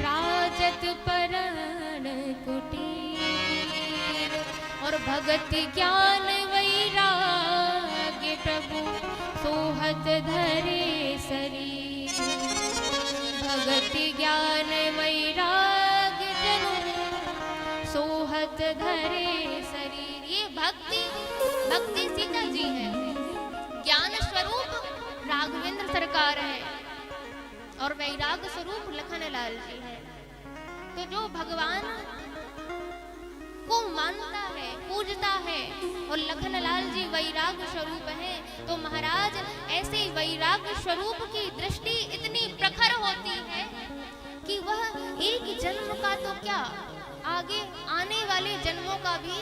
राजत परन कुटीर, और भगत ज्ञान वैराग्य प्रभु सोहत धरे शरीर। भगत ज्ञान वैराग्य जनु सोहत धरे शरीर। ये भक्ति सीता जी है, ज्ञान स्वरूप राघवेंद्र सरकार है, और वैराग्य स्वरूप लखनलाल जी है। तो जो भगवान को मानता है, पूजता है, और लखनलाल जी वैराग्य स्वरूप है, तो महाराज ऐसे वैराग्य स्वरूप की दृष्टि इतनी प्रखर होती है कि वह एक जन्म का तो क्या, आगे आने वाले जन्मों का भी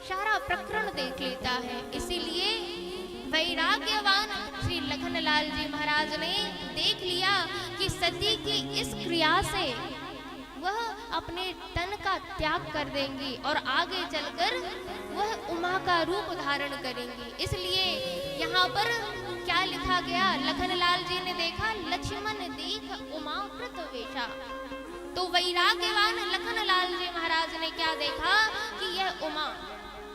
सारा प्रकरण देख लेता है। इसीलिए वैराग्यवान श्री लखनलाल जी महाराज ने देख लिया कि सती की इस क्रिया से वह अपने तन का त्याग कर देंगी और आगे चलकर वह उमा का रूप धारण करेंगी। इसलिए यहाँ पर क्या लिखा गया? लखनलाल जी ने देखा लक्ष्मण दीख उमाकृत वेशा। तो वैराग्यवान लखनलाल जी महाराज ने क्या देखा कि यह उमा,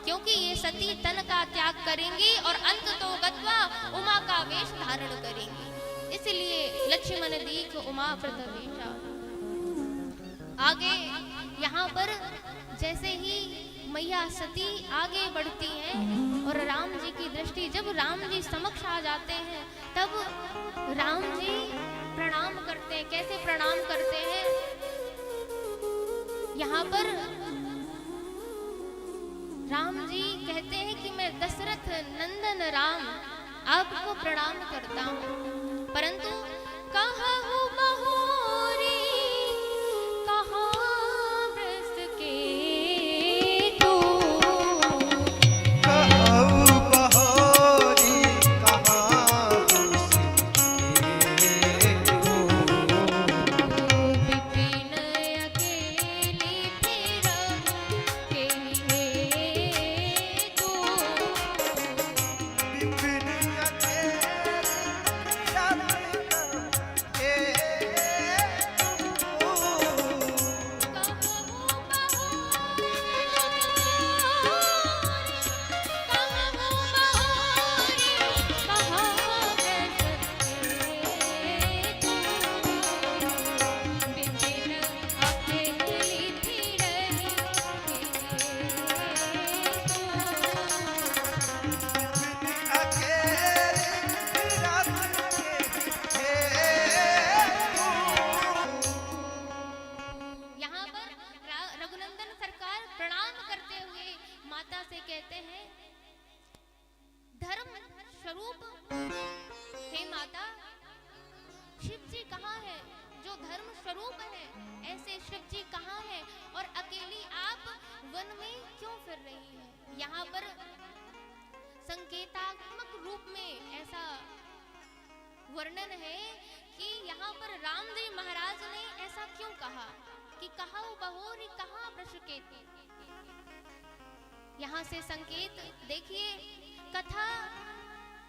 क्योंकि ये सती तन का त्याग करेंगी और अंत तो गत्वा उमा का वेश धारण करेंगी। इसलिए लक्ष्मण दीख उमाकृत वेशा। आगे यहाँ पर जैसे ही मैया सती आगे बढ़ती हैं और राम जी की दृष्टि जब राम जी समक्ष आ जाते हैं, तब राम जी प्रणाम करते हैं। कैसे प्रणाम करते हैं? यहाँ पर राम जी कहते हैं कि मैं दशरथ नंदन राम आपको प्रणाम करता हूँ, परंतु कहा हूँ बहोरी यहाँ पर संकेतात्मक रूप में ऐसा वर्णन है कि यहाँ पर राम जी महाराज ने ऐसा क्यों कहा कि कहा बहोरी कहा प्रसुकेती। यहाँ से संकेत देखिए, कथा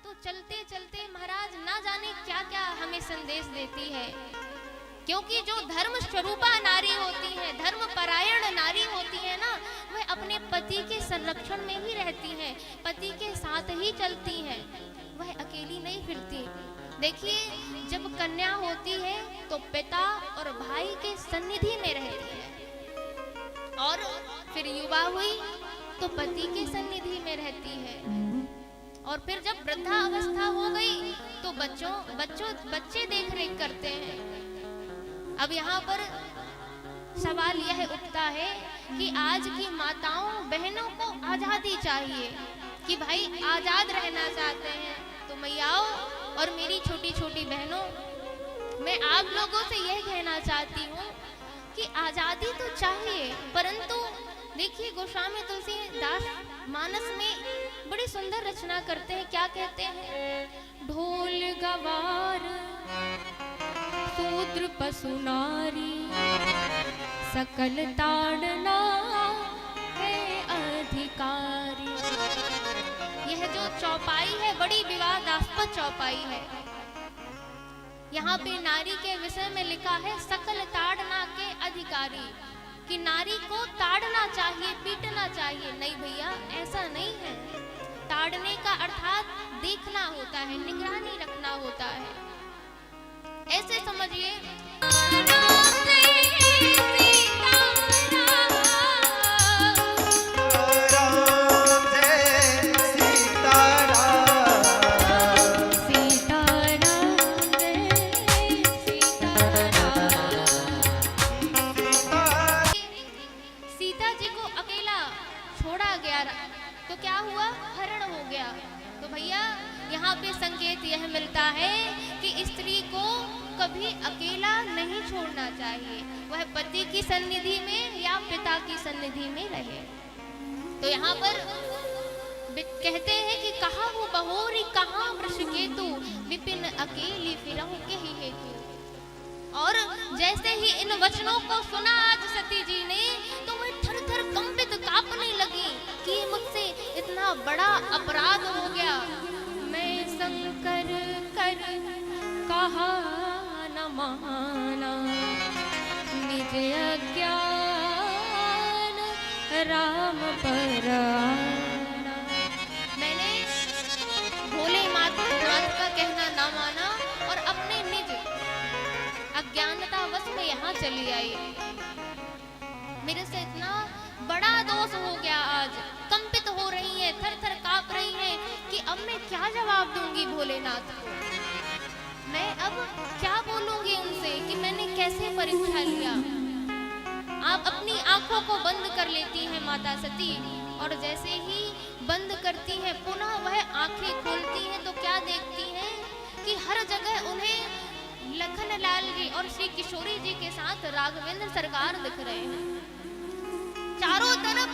तो चलते चलते महाराज ना जाने क्या क्या हमें संदेश देती है, क्योंकि जो धर्म स्वरूपा नारी होती है, धर्म परायण नारी होती है ना, वह अपने पति के संरक्षण में ही रहती है, पति के साथ ही चलती है, वह अकेली नहीं फिरती। देखिए, जब कन्या होती है तो पिता और भाई के सन्निधि में रहती है, और फिर युवा हुई तो पति के सन्निधि में रहती है, और फिर जब वृद्धा अवस्था हो गई तो बच्चे देख रेख करते हैं। अब यहाँ पर सवाल यह उठता है कि आज की माताओं बहनों को आजादी चाहिए कि भाई आजाद रहना चाहते हैं, तो मैयाओं और मेरी छोटी छोटी बहनों, मैं आप लोगों से यह कहना चाहती हूँ कि आजादी तो चाहिए, परंतु देखिए गोस्वामी तुलसीदास मानस में बड़ी सुंदर रचना करते हैं। क्या कहते हैं? ढोल गवार शूद्र पशु नारी सकल ताड़ना है अधिकारी। यह जो चौपाई है बड़ी विवादास्पद चौपाई है। यहाँ पे नारी के विषय में लिखा है सकल ताड़ना के अधिकारी, कि नारी को ताड़ना चाहिए, पीटना चाहिए। नहीं भैया, ऐसा नहीं है। ताड़ने का अर्थात देखना होता है, निगरानी रखना होता है। ऐसे समझिए, तो क्या हुआ? हरण हो गया। तो भैया यहाँ पे संकेत यह मिलता है कि स्त्री को कभी अकेला नहीं छोड़ना चाहिए, वह पति की सन्निधि में या पिता की सन्निधि में रहे। तो यहाँ पर कहते हैं कि कहा वो बहोरी कहाँ वृषकेतु विपिन अकेली फिरहु के ही हेतु। और जैसे ही इन वचनों को सुना आज सती जी ने, तो वह थर थर कंपित कांपने लगी कि मुझसे इतना बड़ा अपराध हो गया। मैं शंकर कर कहा न माना, निज अज्ञान राम पर आना। मैंने भोले मात का कहना ना माना और अपने निज अज्ञानता वश में यहाँ चली आई। मेरे से इतना बड़ा दोष हो गया, आज कंपित हो रही है, थर थर कांप रही है कि अब मैं क्या जवाब दूंगी भोलेनाथ को। मैं अब क्या बोलूंगी उनसे कि मैंने कैसे परीक्षा लिया। आप अपनी आंखों को बंद कर लेती हैं माता सती, और जैसे ही बंद करती हैं पुनः वह आंखें खोलती हैं तो क्या देखती हैं कि हर जगह उन्हें लखनलाल जी और श्री किशोरी जी के साथ राघवेंद्र सरकार दिख रहे हैं। चारों तरफ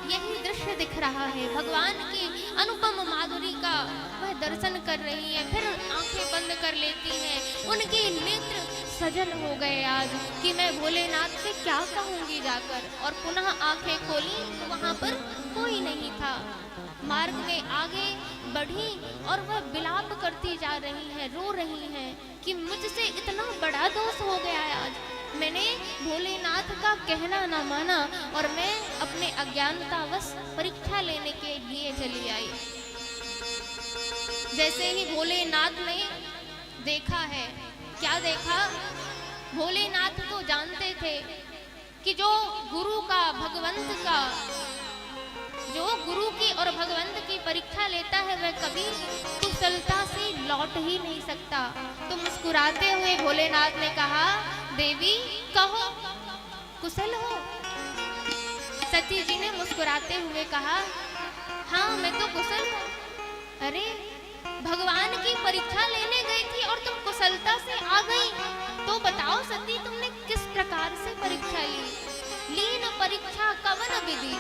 यही दृश्य दिख रहा है, भगवान की अनुपम माधुरी का वह दर्शन कर रही है। फिर आंखें बंद कर लेती हैं, उनके नेत्र सजल हो गए आज कि मैं भोलेनाथ से क्या कहूंगी जाकर। और पुनः आंखें खोली तो वहां पर कोई नहीं था। मार्ग में आगे बढ़ी और वह विलाप करती जा रही है, रो रही है कि मुझसे इतना बड़ा दोष हो गया है आज। मैंने भोलेनाथ का कहना ना माना और मैं अपने अज्ञानतावश परीक्षा लेने के लिए चली आई। जैसे ही भोलेनाथ ने देखा है, क्या देखा? भोलेनाथ तो जानते थे कि जो गुरु का, भगवंत का, जो गुरु की और भगवंत की परीक्षा लेता है वह कभी कुशलता से लौट ही नहीं सकता। तो मुस्कुराते हुए भोलेनाथ ने कहा, देवी कहो कुशल हो? सती जी ने मुस्कुराते हुए कहा, हाँ मैं तो कुशल हूँ। अरे भगवान की परीक्षा लेने गई थी और तुम कुशलता से आ गई, तो बताओ सती तुमने किस प्रकार से परीक्षा ली? लीन परीक्षा कवन विधि?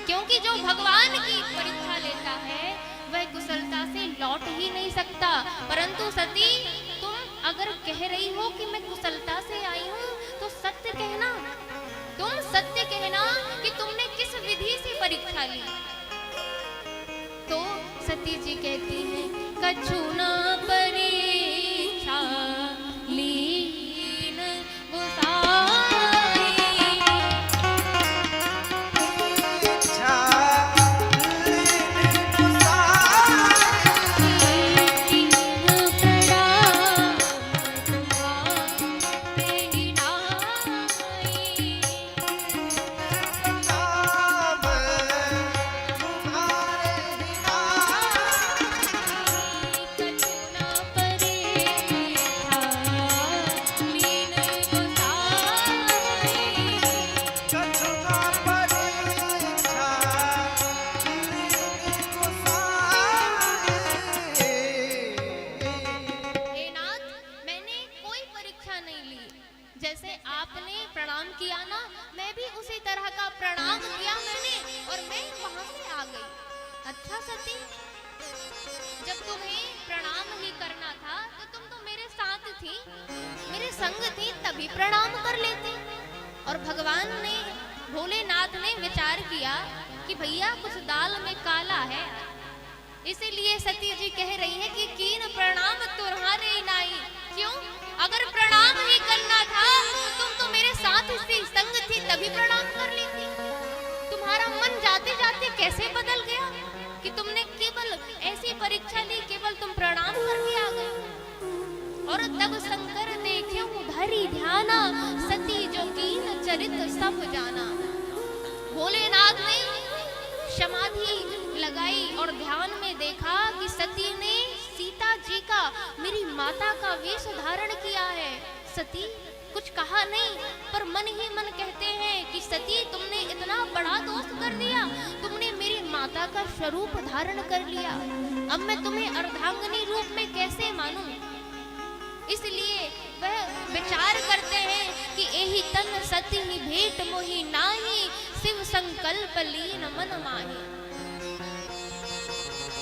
क्योंकि जो भगवान की परीक्षा लेता है वह कुशलता से लौट ही नहीं सकता। परंतु सती तुम अगर कह रही हो कि मैं कुशलता से आई हूँ तो सत्य कहना, तुम सत्य कहना कि तुमने किस विधि से परीक्षा ली। तो सती जी कहती हैं, कछु ना परीक्षा लीन गोसाई, लीन गोसाई वहां से आ गई। अच्छा सती, जब तुम्हें प्रणाम ही करना था तो तुम तो मेरे साथ थी, मेरे संग थी, तभी प्रणाम कर लेती। और भगवान ने, भोलेनाथ ने विचार किया कि भैया कुछ दाल में काला है, इसीलिए सती जी कह रही है कि कीन प्रणाम तुम्हारे नाई। क्यों? अगर प्रणाम ही करना था तो तुम तो मेरे साथ थी, संग थी, तभी प्रणाम कर लेती। तुम्हारा मन जाते जाते कैसे बदल गया कि तुमने केवल ऐसी परीक्षा ली, केवल तुम प्रणाम करके आ गए। और तब शंकर देखे धरी ध्याना, सती जो कीन चरित सब जाना। भोलेनाथ ने समाधि लगाई और ध्यान में देखा कि सती ने सीता जी का, मेरी माता का वेश धारण किया है। सती कुछ कहा नहीं, पर मन ही मन कहते हैं कि सती तुमने इतना बड़ा दोष कर दिया, तुमने मेरी माता का स्वरूप धारण कर लिया, अब मैं तुम्हें अर्धांगिनी रूप में कैसे मानूं। इसलिए वह विचार करते हैं कि एही तन सती ही भेंट मोहि नाही, शिव संकल्प लीन मन माही।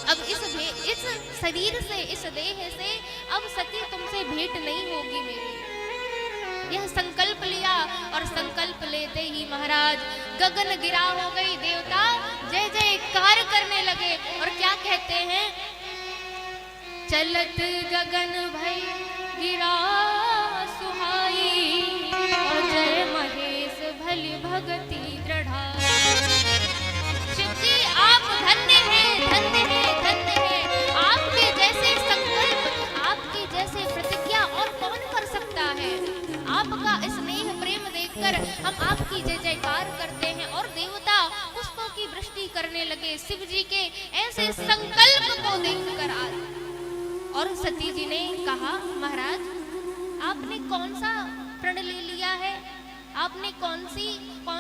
अब इस शरीर से, इस देह से अब सती तुमसे भेंट नहीं होगी मेरी। यह संकल्प लिया और संकल्प लेते ही महाराज गगन गिरा हो गई, देवता जय जयकार करने लगे और क्या कहते हैं, चलत गगन भई गिरा सुहाई, और जय महेश भली भगति दृढ़ाई। शिव जी आप धन्य हैं, धन्य हैं, धन्य हैं। आपके जैसे संकल्प, आपके जैसे प्रतिज्ञा और कौन कर सकता है। आपका स्नेह प्रेम देखकर हम आपकी जय जयकार करते हैं। और देवता पुष्पों की वृष्टि करने लगे शिव जी के ऐसे संकल्प को देखकर। आज और सती जी ने कहा, महाराज आपने कौन सा प्रण ले लिया है, आपने कौन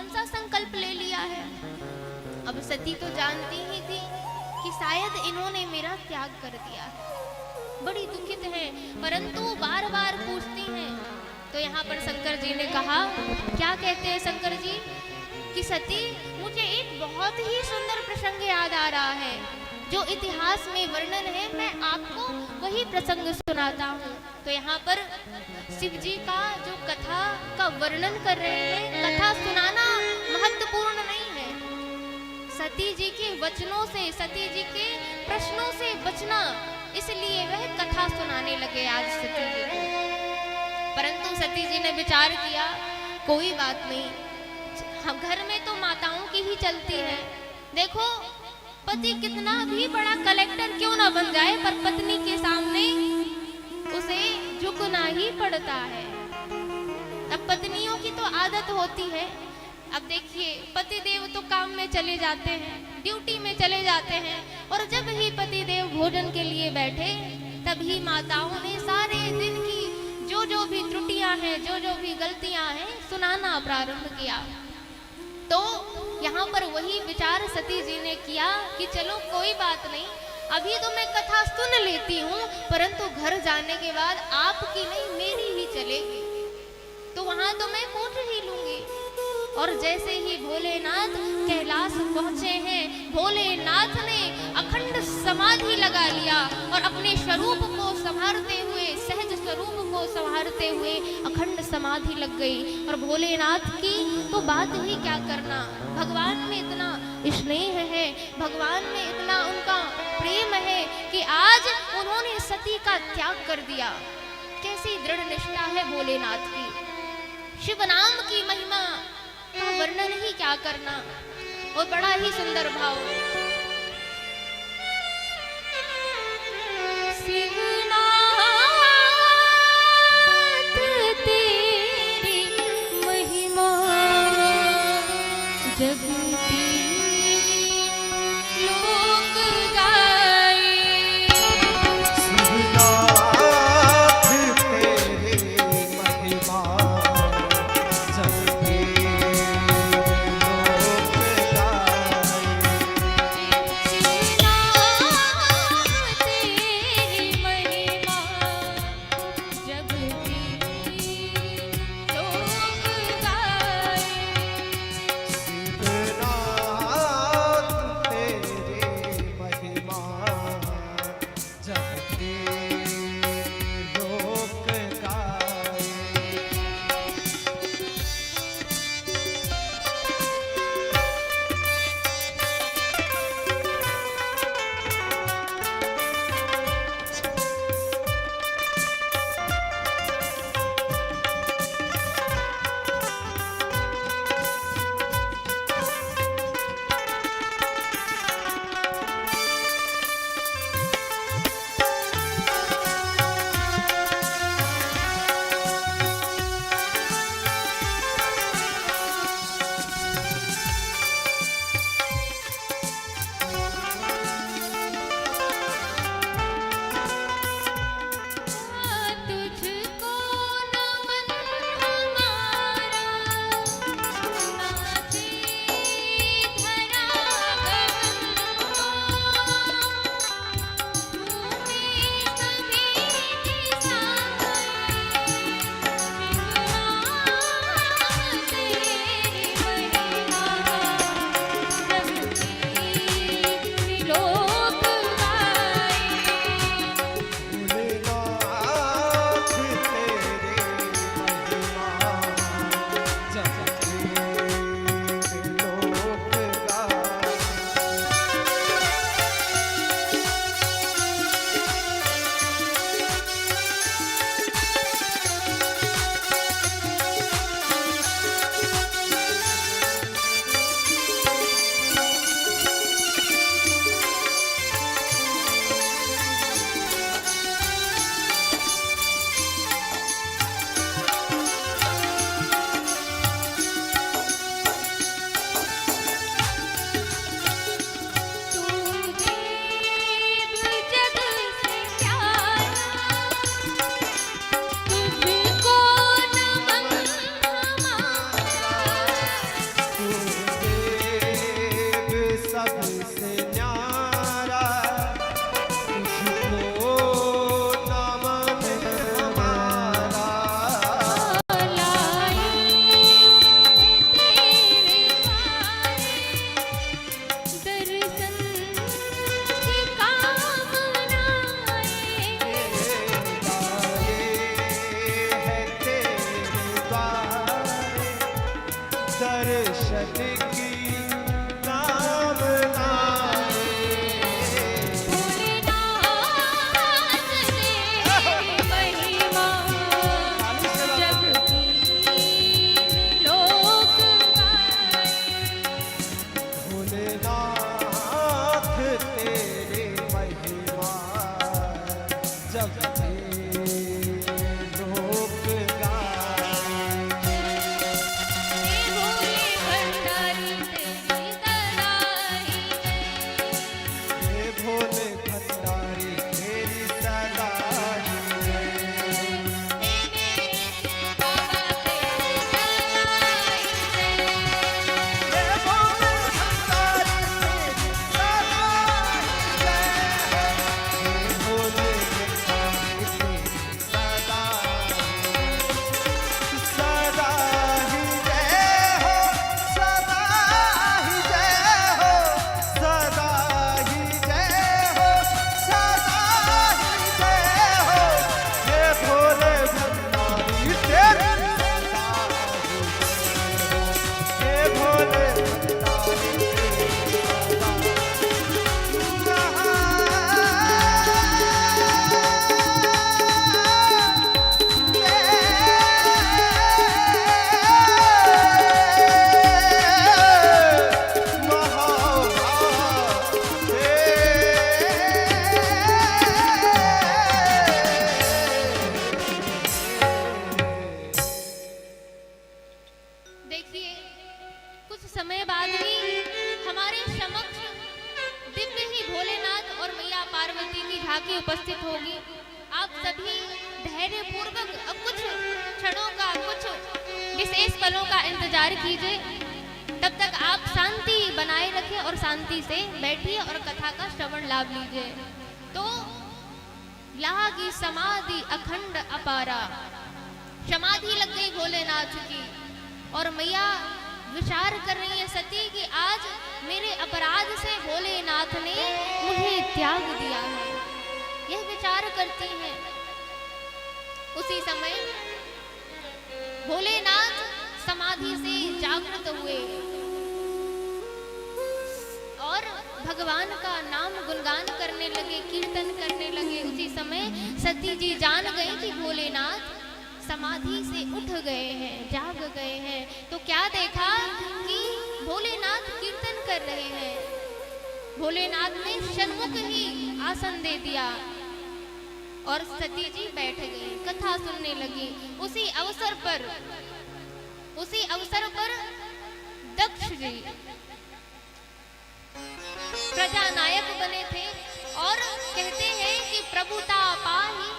सा संकल्प ले लिया है। अब सती तो जानती ही थी कि शायद इन्होंने मेरा त्याग कर दिया है, बड़ी दुखित है, परंतु बार बार पूछती हैं। तो यहाँ पर शंकर जी ने कहा, क्या कहते हैं शंकर जी कि सती मुझे एक बहुत ही सुंदर प्रसंग याद आ रहा है, जो इतिहास में वर्णन है, मैं आपको वही प्रसंग सुनाता हूँ। तो यहाँ पर शिव जी का जो कथा का वर्णन कर रहे हैं, कथा सुनाना महत्वपूर्ण नहीं है, सती जी के वचनों से, सती जी के प्रश्नों से बचना, इसलिए वह कथा सुनाने लगे आज सती जी को। परंतु सती जी ने विचार किया, कोई बात नहीं, हम घर में तो माताओं की ही चलती है। देखो पति कितना भी बड़ा कलेक्टर क्यों ना बन जाए, पर पत्नी के सामने उसे झुकना ही पड़ता है। अब पत्नियों की तो आदत होती है। अब देखिए पति देव तो काम में चले जाते हैं, ड्यूटी में चले जाते हैं, और जब ही पति देव भोजन के लिए बैठे तभी माताओं ने सारे दिन की जो भी त्रुटियां हैं, जो भी गलतियां हैं, सुनाना प्रारंभ किया। तो यहाँ पर वही विचार सती जी ने किया कि चलो कोई बात नहीं, अभी तो मैं कथा सुन लेती हूँ, परंतु घर जाने के बाद आपकी नहीं मेरी ही चलेगी, तो वहां तो मैं पूछ ही लूंगी। और जैसे ही भोलेनाथ कैलाश पहुंचे हैं, भोलेनाथ ने अखंड समाधि लगा लिया और अपने स्वरूप को संभालते हुए, सहज स्वरूप को संभालते हुए अखंड समाधि लग गई। और भोलेनाथ की तो बात ही क्या करना, भगवान में इतना स्नेह है, भगवान में इतना उनका प्रेम है कि आज उन्होंने सती का त्याग कर दिया। कैसी दृढ़ निष्ठा है भोलेनाथ की। शिव नाम की महिमा का वर्णन ही क्या करना, और बड़ा ही सुंदर भाव। शिवनाथ तेरी महिमा जगती लोक गाए। शिवनाथ तेरी महिमा जगती लोक गाए। सबसे न्यारा तुझको नाम में हमारा। लाए तेरे द्वारे दर्शन की कामनाएं। लाए है तेरे द्वारे दर्शन की कामनाएं। भोलेनाथ तेरी महिमा जग तीन लोक गाए। भोलेनाथ तेरे महिमा जब लोक गाए। हे भोले भंडारी तेरी सदा ही जय। हे भोले भंडारी तेरी सदा ही जय। हे भोले भंडारी तेरी सदा ही जय हो, सदा ही जय हो, सदा ही जय हो, सदा ही जय हो। हे भोले भंडारी तेरी सदा ही जय हो। हे भोले भंडारी तेरी सदा देखिए, कुछ समय बाद ही हमारे समक्ष दिव्य ही भोलेनाथ और मैया पार्वती की झांकी उपस्थित होगी। आप सभी धैर्य पूर्वक अब कुछ क्षणों का, कुछ विशेष पलों का इंतजार कीजिए। तब तक आप शांति बनाए रखें और शांति से बैठिए और कथा का श्रवण लाभ लीजिए। तो लागी समाधि अखंड अपारा, समाधि लग गई भोलेनाथ की और मैया विचार कर रही है सती कि आज मेरे अपराध से भोलेनाथ ने मुझे त्याग दिया है। यह विचार करती हैं। उसी समय भोलेनाथ समाधि से जागृत हुए और भगवान का नाम गुणगान करने लगे, कीर्तन करने लगे। उसी समय सती जी जान गई कि भोलेनाथ समाधि से उठ गए हैं, जाग गए हैं। तो क्या देखा कि भोलेनाथ कीर्तन कर रहे हैं। भोलेनाथ ने सन्मुख ही आसन दे दिया और सती जी बैठ गई, कथा सुनने लगी। उसी अवसर पर दक्ष जी प्रजानायक बने थे और कहते हैं कि प्रभुता पाही,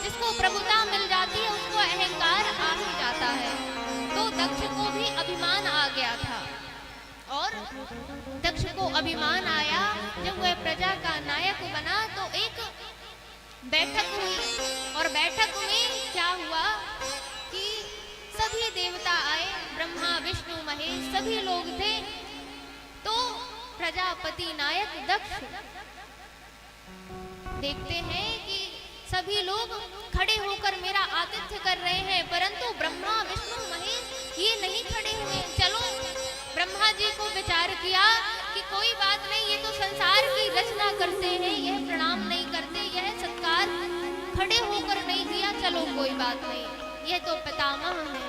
जिसको प्रभुता मिल जाती है उसको अहंकार आ ही जाता है। तो दक्ष को भी अभिमान आ गया था और दक्ष को अभिमान आया। जब वह प्रजा का नायक बना तो एक बैठक हुई और बैठक में क्या हुआ कि सभी देवता आए, ब्रह्मा विष्णु महेश सभी लोग थे। तो प्रजापति नायक दक्ष देखते हैं कि सभी लोग खड़े होकर मेरा आतिथ्य कर रहे हैं, परंतु ब्रह्मा विष्णु महेश ये नहीं खड़े हुए। चलो, ब्रह्मा जी को विचार किया कि कोई बात नहीं, ये तो संसार की रचना करते हैं, यह प्रणाम नहीं करते, यह सत्कार खड़े होकर नहीं किया। चलो कोई बात नहीं, यह तो पितामह है।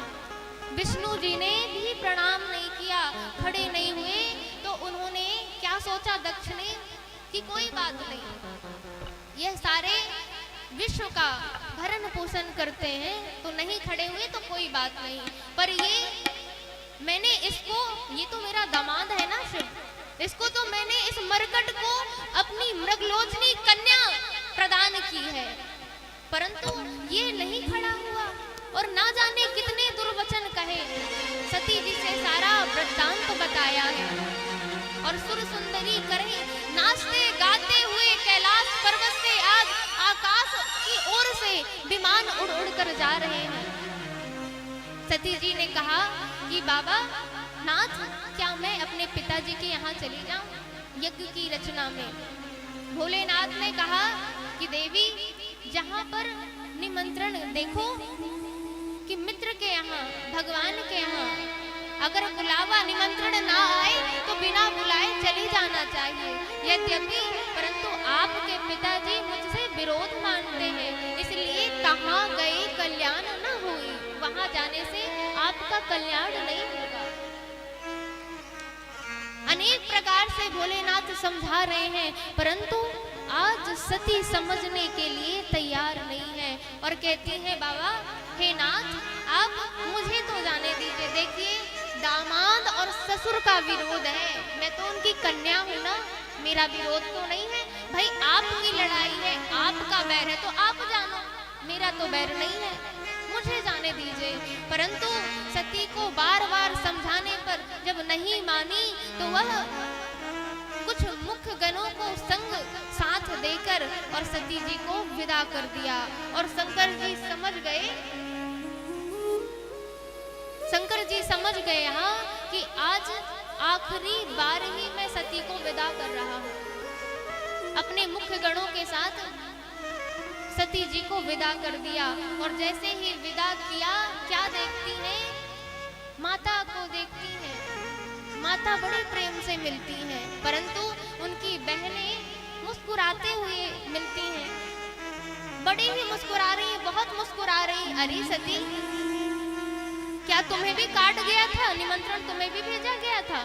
विष्णु जी ने भी प्रणाम नहीं किया, खड़े नहीं हुए। तो उन्होंने क्या सोचा दक्ष ने कि कोई बात नहीं, यह सारे विश्व का भरण पोषण करते हैं तो नहीं खड़े हुए तो कोई बात नहीं, पर ये मैंने इसको, ये तो मेरा दामाद है ना शिव, इसको तो मैंने इस मरकट को अपनी मृगलोचनी कन्या प्रदान की है, परंतु ये नहीं खड़ा हुआ और ना जाने कितने दुर्वचन कहे। सती जी से सारा वृत्तांत बताया है। और सुर सुंदरी करे नाचते गाते हुए कैलाश पर्वत से आज आकाश की ओर से विमान उड़ उड़ कर जा रहे हैं। सती जी ने कहा कि बाबा नाथ, क्या मैं अपने पिताजी के यहाँ चली जाऊं यज्ञ की रचना में? भोलेनाथ ने कहा कि देवी, जहाँ पर निमंत्रण देखो कि मित्र के यहाँ, भगवान के यहाँ अगर बुलावा निमंत्रण ना आए तो बिना बुलाए चले जाना चाहिए। यद्यपि परंतु आपके पिताजी मुझसे विरोध मानते हैं, इसलिए कहाँ गए कल्याण न हुई, वहां जाने से आपका कल्याण नहीं होगा। अनेक प्रकार से भोलेनाथ समझा रहे हैं, परंतु आज सती समझने के लिए तैयार नहीं है और कहती है बाबा, हे नाथ, आप मुझे तो जाने दीजिए। देखिए, दामाद और ससुर का विरोध है, मैं तो उनकी कन्या हूँ ना, मेरा विरोध तो नहीं है। भाई आपकी लड़ाई है, आपका बैर है तो आप जानो, मेरा तो बैर नहीं है, मुझे जाने दीजिए। परंतु सती को बार बार समझाने पर जब नहीं मानी तो वह कुछ मुख्य गणों को संग साथ देकर और सती जी को विदा कर दिया। और शंकर जी समझ गए यहाँ कि आज आखिरी बार ही मैं सती को विदा कर रहा हूँ। अपने मुख्य गणों के साथ सती जी को विदा कर दिया और जैसे ही विदा किया, क्या देखती है? माता को देखती है। माता बड़े प्रेम से मिलती हैं, परंतु उनकी बहनें मुस्कुराते हुए मिलती हैं, बड़ी ही मुस्कुरा रही, बहुत मुस्कुरा रही। अरे सती, क्या तुम्हें भी काट गया था? निमंत्रण तुम्हें भी भेजा गया था?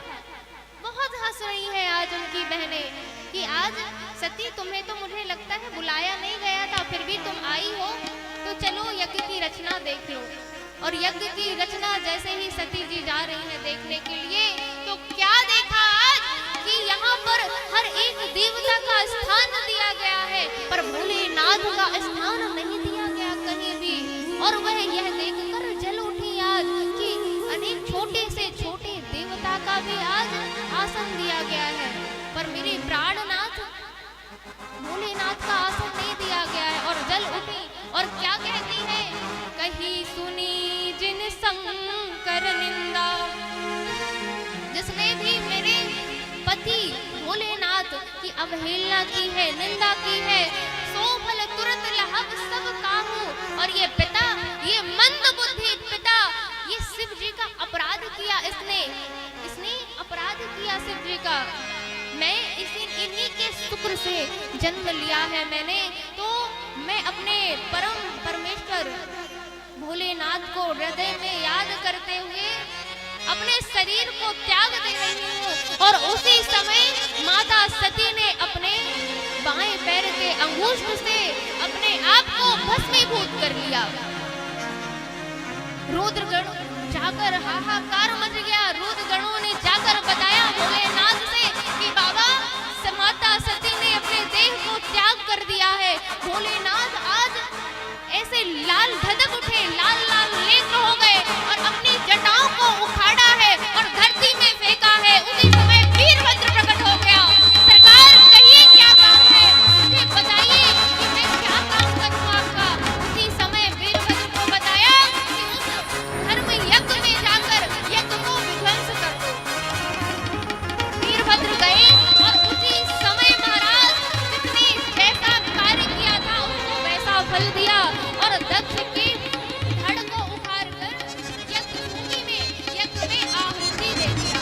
बहुत हंस रही है आज उनकी बहनें कि आज सती, तुम्हें तो मुझे लगता है बुलाया नहीं गया था, फिर भी तुम आई हो, तो चलो यज्ञ की रचना देख लो। और यज्ञ की रचना जैसे ही सती जी जा रही है देखने के लिए, तो क्या देखा आज कि यहाँ पर हर एक देवता का स्थान दिया गया है, पर भोलेनाथ का स्थान नहीं दिया गया कहीं भी। और वह यह देखकर जल उठी आज कि अनेक छोटे से छोटे देवता का भी आज आसन दिया गया है, पर मेरे प्राणनाथ भोलेनाथ का आसन नहीं दिया गया है। और जल उठी और क्या कहती है? कही सुनी जिन शंकर निंदा, जिसने भी मेरे पति भोलेनाथ की अवहेलना की है, निंदा की है, सो फल तुरंत लाभ सब काहू। और ये पिता, ये मंद बुद्धि पिता, ये शिव जी का अपराध किया, इसने अपराध किया शिव जी का। मैं इन्हीं के शुक्र से जन्म लिया है मैंने, तो मैं अपने परम परमेश्वर भोलेनाथ को हृदय में याद करते हुए अपने शरीर को त्याग दे रही हूँ। और उसी समय माता सती ने अपने बाएं पैर के अंगूष्ठ से अपने आप को भस्मीभूत कर लिया। रुद्रगण जाकर हाहाकार मच गया। रुद्रगणों ने जाकर बताया भोलेनाथ से कि बाबा, माता सती ने अपने देह को त्याग कर दिया है। भोलेनाथ आज ऐसे लाल धधक उठे, लाल लाल नेत्र हो गए और अपनी जटाओं को उखाड़ा है और धरती में फेंका है। उसी समय वीरभद्र प्रकट हो गया। सरकार, कहिए क्या काम है, मुझे बताइए कि मैं क्या काम करूं आपका। उसी समय वीरभद्र को बताया कि उस धर्म यज्ञ में जाकर यज्ञ को विध्वंस कर दो। वीरभद्र गए और उसी समय महाराज जिसने जैसा कार्य किया था उसको वैसा फल दिया और दक्ष की धड़ को उखाड़ कर यज्ञ भूमि में यज्ञ में आहुति दे दिया।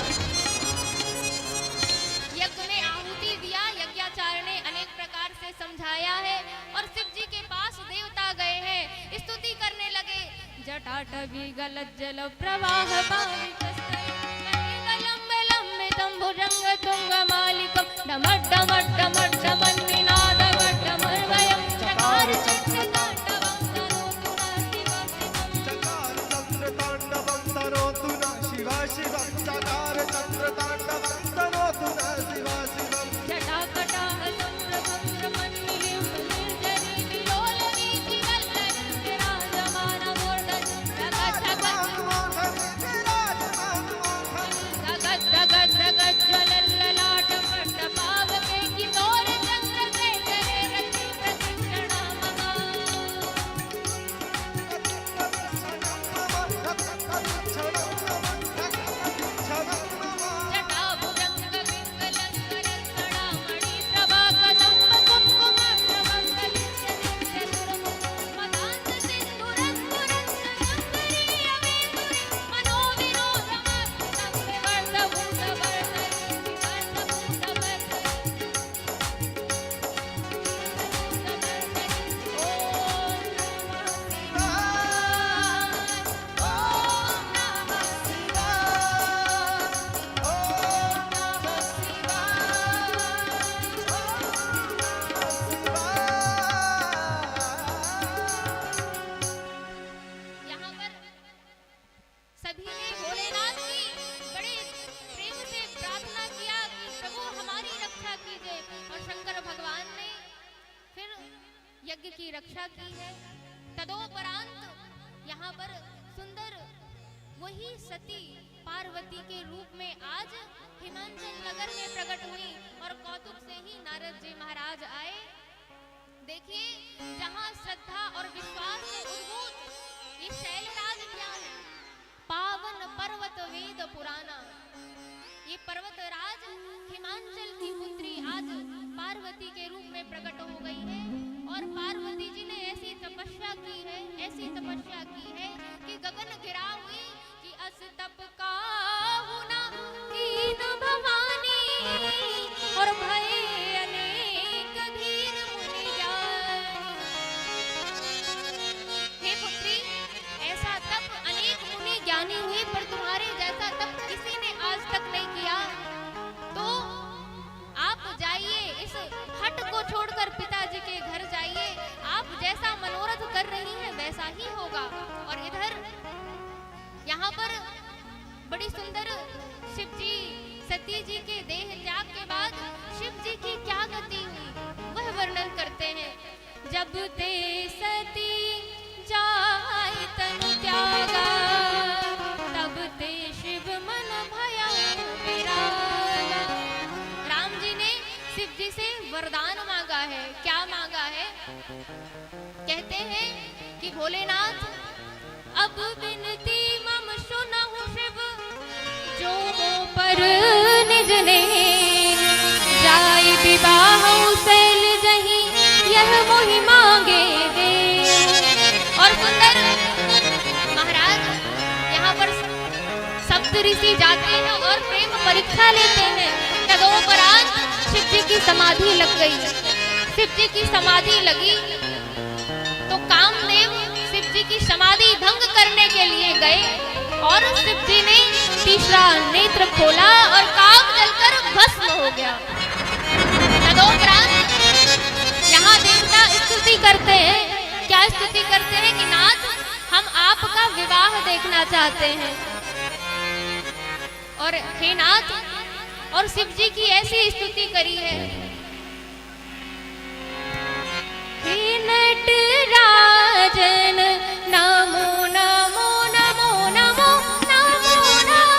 यज्ञ में आहुति दिया। यज्ञाचार्य ने अनेक प्रकार से समझाया है और शिव जी के पास देवता गए हैं, स्तुति करने लगे। जटाटवी गलत जल प्रवाह भुजंग तुंग मालिकम डमट डमट डमट डमन निनाद डमर्वयम चकार चक्र तांडवम तरोतु न शिवा शिवम चकार चक्र तांडवम तरोतु न शिवा शिवम जटाकटा चंद्र मन्निलिम निर्जरी विलोलनी दिवल्लरी विराजमान मूर्धन जगत जगत जगत जगत जगत जलल्लला की रक्षा की है। तदोपरांत यहाँ पर सुंदर वही सती पार्वती के रूप में आज हिमांचल नगर में प्रकट हुई और कौतुक से ही नारद जी महाराज आए। देखिए, जहाँ श्रद्धा और विश्वास से उद्भूत ये शैलराज क्या है, पावन पर्वत वेद पुराना। ये पर्वत राज हिमांचल की पुत्री आज पार्वती के रूप में प्रकट हो गई है और पार्वती जी ने ऐसी तपस्या की है, ऐसी तपस्या की है कि गगन गिरा हुई कि अस तप का हुना कीन भवानी और भय अनेक धीर मुनि जाए। हे पुत्री, ऐसा तप अनेक मुनि ज्ञानी हुए पर तुम्हारे जैसा तप किसी ने आज तक नहीं किया। तो आप जाइए, इस हट को छोड़कर पिताजी के घर जाइए। आप जैसा मनोरथ कर रही हैं वैसा ही होगा। और इधर यहाँ पर बड़ी सुंदर शिव जी सती जी के देह त्याग के बाद शिव जी की क्या गति हुई वह वर्णन करते हैं। जब ते सती जाय तनु त्यागा तब ते शिव मन भया विरागा। राम जी ने शिव जी से वरदान मांगा है। क्या मांगा है? कहते हैं कि भोलेनाथ, अब विनती मम सुनहु शिव, जो मो पर निज ने जाय विवाह शैल जही, यह मोहि मांगे दे। और सुंदर महाराज यहाँ पर सप्त ऋषि जाते हैं और प्रेम परीक्षा लेते हैं। तदोपरांत शिव जी की समाधि लग गई। शिव जी की समाधि लगी तो कामदेव शिव जी की समाधि भंग करने के लिए गए और शिव जी ने तीसरा नेत्र खोला और काग जलकर भस्म हो गया। तदोपरांत यहाँ देवता स्तुति करते हैं। क्या स्तुति करते हैं? कि नाथ, हम आपका विवाह देखना चाहते हैं। और हे नाथ, और शिव जी की ऐसी स्तुति करी है। हे नटराजन नमो नमो नमो नमो नमो नमो।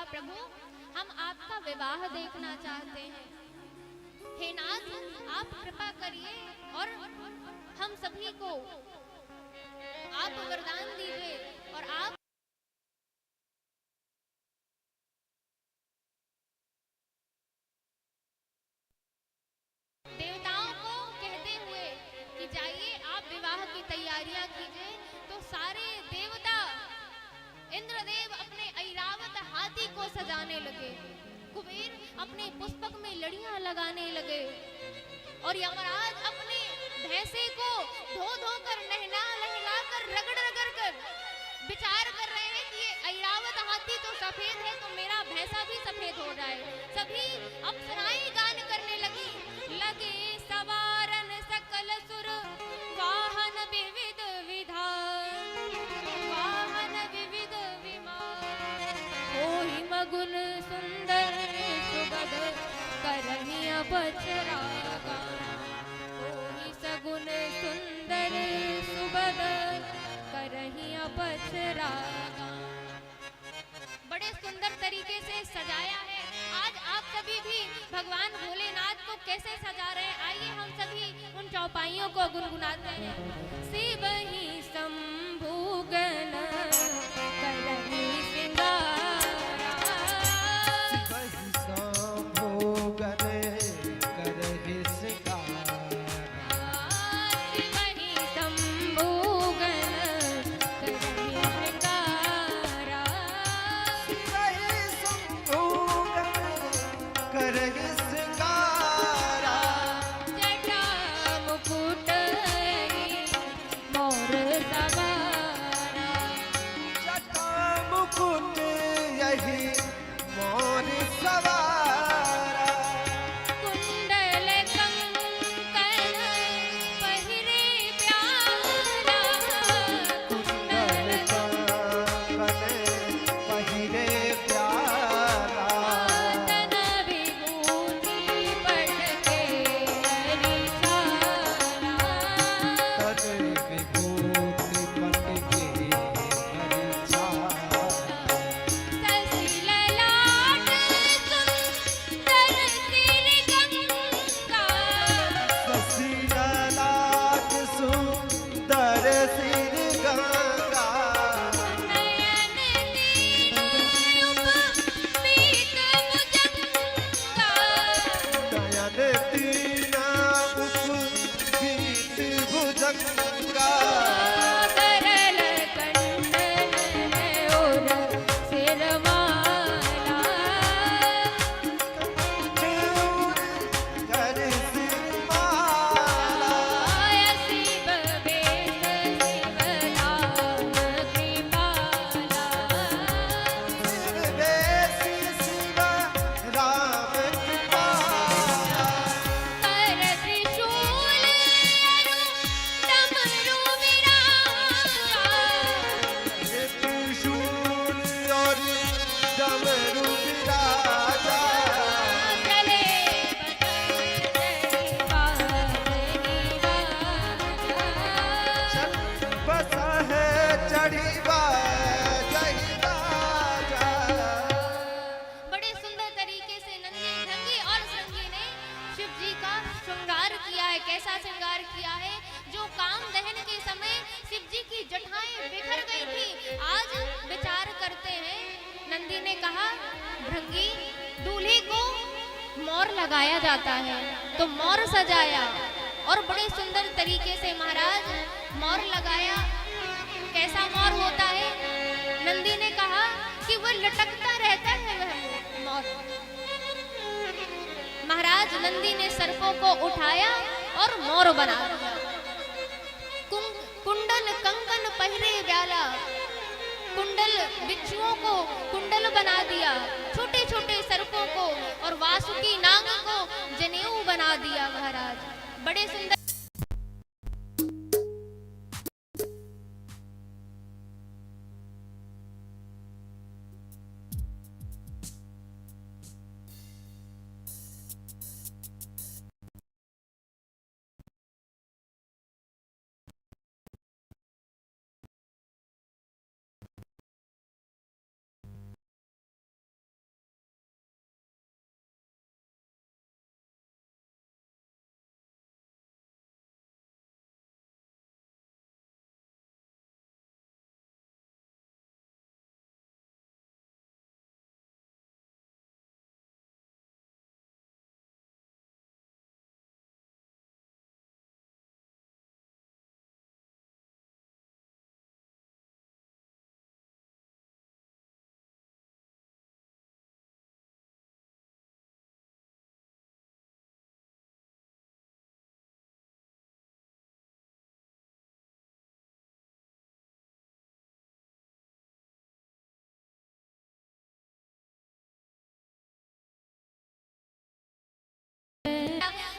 प्रभु, हम आपका विवाह देखना चाहते हैं। हे नाथ, आप कृपा करिए और हम सभी को आप वरदान दीजिए और आप देवताओं को कहते हुए कि जाइए आप विवाह की तैयारियां कीजिए। तो सारे देवता इंद्रदेव अपने ऐरावत हाथी को सजाने लगे, कुबेर अपने पुष्पक में लड़ियां लगाने लगे और यमराज अपने भैंसे को धो धो कर नहला नहला कर रगड़ रगड़ कर विचार कर रहे हैं कि ये ऐरावत हाथी तो सफेद है तो मेरा भैंसा भी सफेद हो जाए। सभी अप्सराएं गान करने लगी, लगे सवारन सकल सुर वाहन विविध विधान, वाहन विविध विमान, होई मगुन सुंदर सुबद करहिय बचरागा, होई सगुन सुंदर सुबद करहिय बचरागा। बड़े सुंदर तरीके से सजाया है। आज आप सभी भी भगवान भोलेनाथ को कैसे सजा रहे हैं, आइए हम सभी उन चौपाइयों को गुनगुनाते हैं। शिव ही शंभुगन करहि सिंगारा, शिव शंभुगन करहि सिंगारा, शिव ही शंभुगन करहि सिंगारा, लगाया जाता है तो मोर सजाया और बड़े सुंदर तरीके से महाराज मोर लगाया। कैसा मोर होता है? नंदी ने कहा कि वह लटकता रहता है वह मोर। महाराज नंदी ने सर्पों को उठाया और मोर बना दिया। कुंडल कंकन पहरे व्याला, कुंडल बिच्छुओं को कुंडल बना दिया, छोटे छोटे सर्पों को और वासुकी नाग को जनेऊ बना दिया। महाराज बड़े सुंदर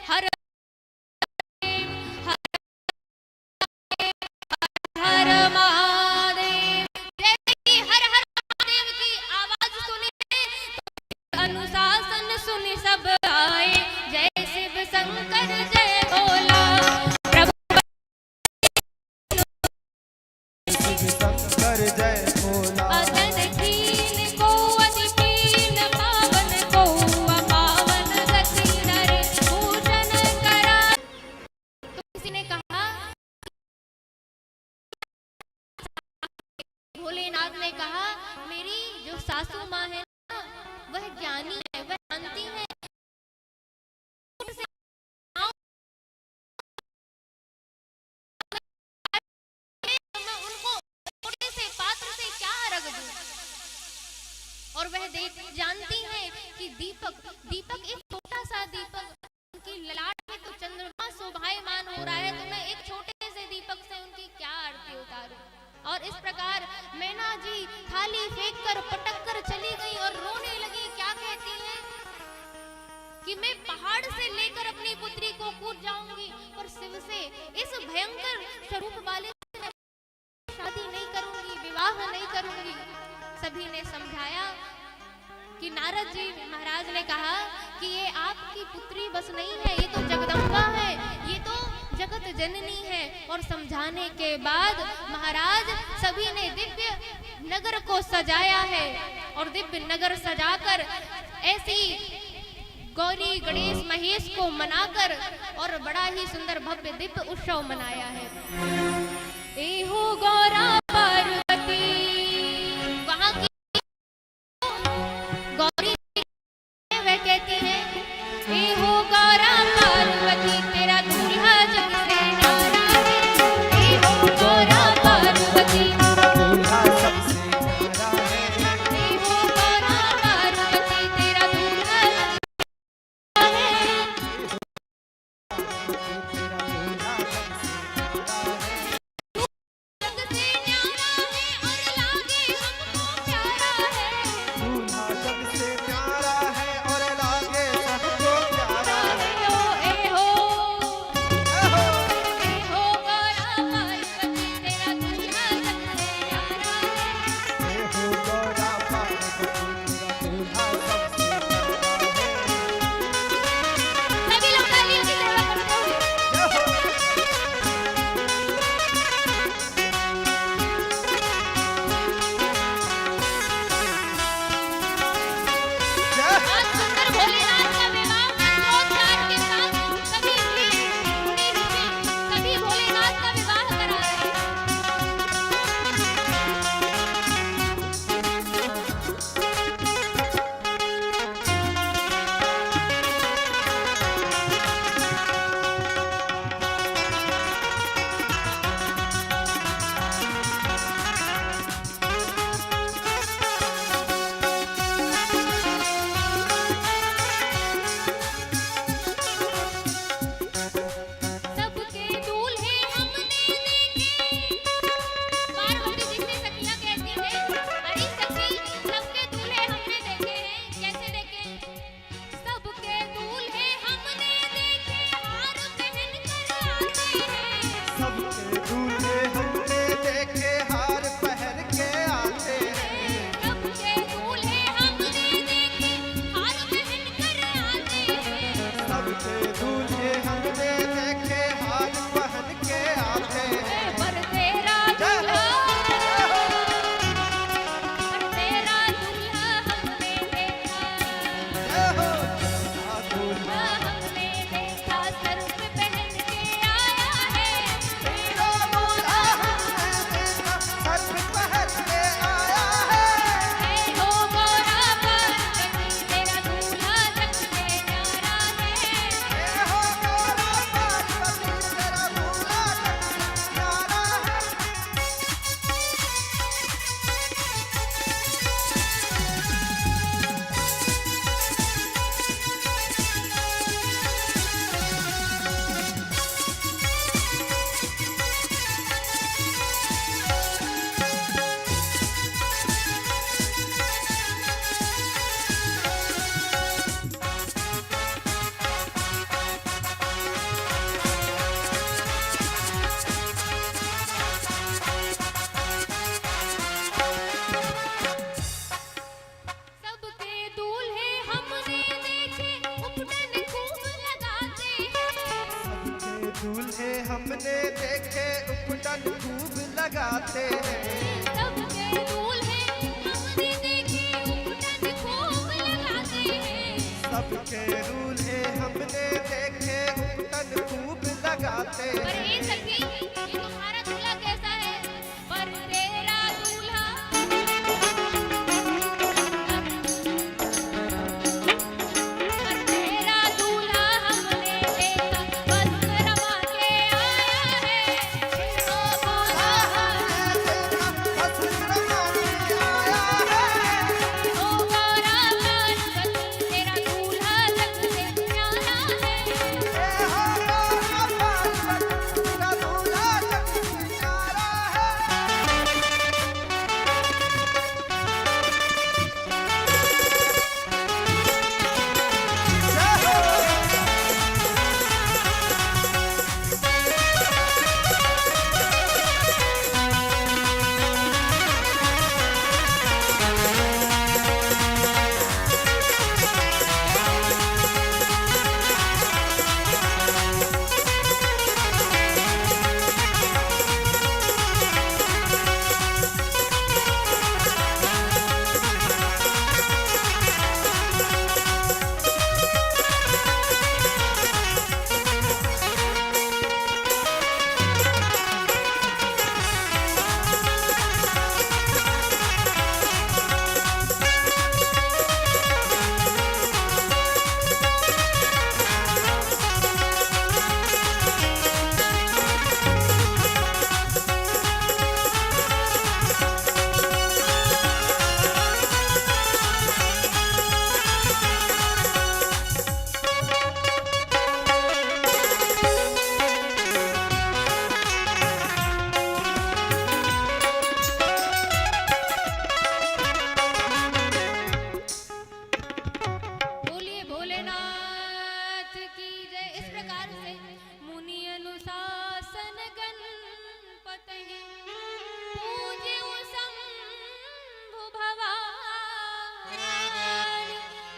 हर हर महादेव। जैसे कि हर हर महादेव की आवाज सुनी तो अनुशासन सुनी सब आए। जय शिव शंकर जय भोला, प्रभु शिव शंकर जय भोला। अदन कीन को अधिकीन, पावन को अपावन गति नर भूषण करा। तो किसी ने कहा, भोलेनाथ ने कहा मेरी जो सासू माँ है ना वह ज्ञानी है, वह जानती है मैं उनको छोटे से पात्र से क्या रख दूं। और वह जानती है कि दीपक एक छोटा सा दीपक, उनकी ललाट में तो चंद्रमा शोभायमान हो रहा है, तो मैं एक छोटे से दीपक से उनकी क्या आरती उतारूं। और इस प्रकार मैना जी थाली फेंक कर पटक कर चली गई और रोने लगी। क्या कहती है कि मैं पहाड़ से लेकर अपनी पुत्री को कूद जाऊंगी और शिव से, इस भयंकर स्वरूप वाले से मैं शादी नहीं करूंगी, विवाह नहीं करूंगी। सभी ने समझाया कि नारद जी महाराज ने कहा कि ये आपकी पुत्री बस नहीं है, ये तो जगदम्बा है, ये तो जगत जननी है। और समझाने के बाद महाराज सभी ने दिव्य नगर को सजाया है और दिव्य नगर सजाकर ऐसी गौरी गणेश महेश को मनाकर और बड़ा ही सुंदर भव्य दिव्य उत्सव मनाया है। एहो गौरा पार्वती, वहां की गौरी वह कहती है एहो गौरा पार्वती तेरा दूल्हा जग से न्यारा है। एहो गौरा पार्वती दूल्हा सबसे न्यारा है। एहो गौरा पार्वती तेरा दूल्हा है। तेरा दूल्हा सबसे न्यारा है। जग से लगाते हैं। सबके दूल्हे हमने देखे उटन खूब लगाते हैं। सबके दूल्हे हमने देखे उटन खूब लगाते पर हैं। हे सखी, ये तुम्हारा दूल्हा कैसा है? पर तेरा दूल्हा हमने देखा बस रमा के आया है। ओ दूल्हा बस रमा के आया है। ओ गौरा पार्वत, तेरा दूल्हा सबसे प्यारा है। ए हो गौरा पार्वत, तेरा दूल्हा सबसे प्यारा है। जय हो। बोलिए भोलेनाथ की जय। इस प्रकार से मुनि अनुशासन गणपति पूज्य शंभु भवानी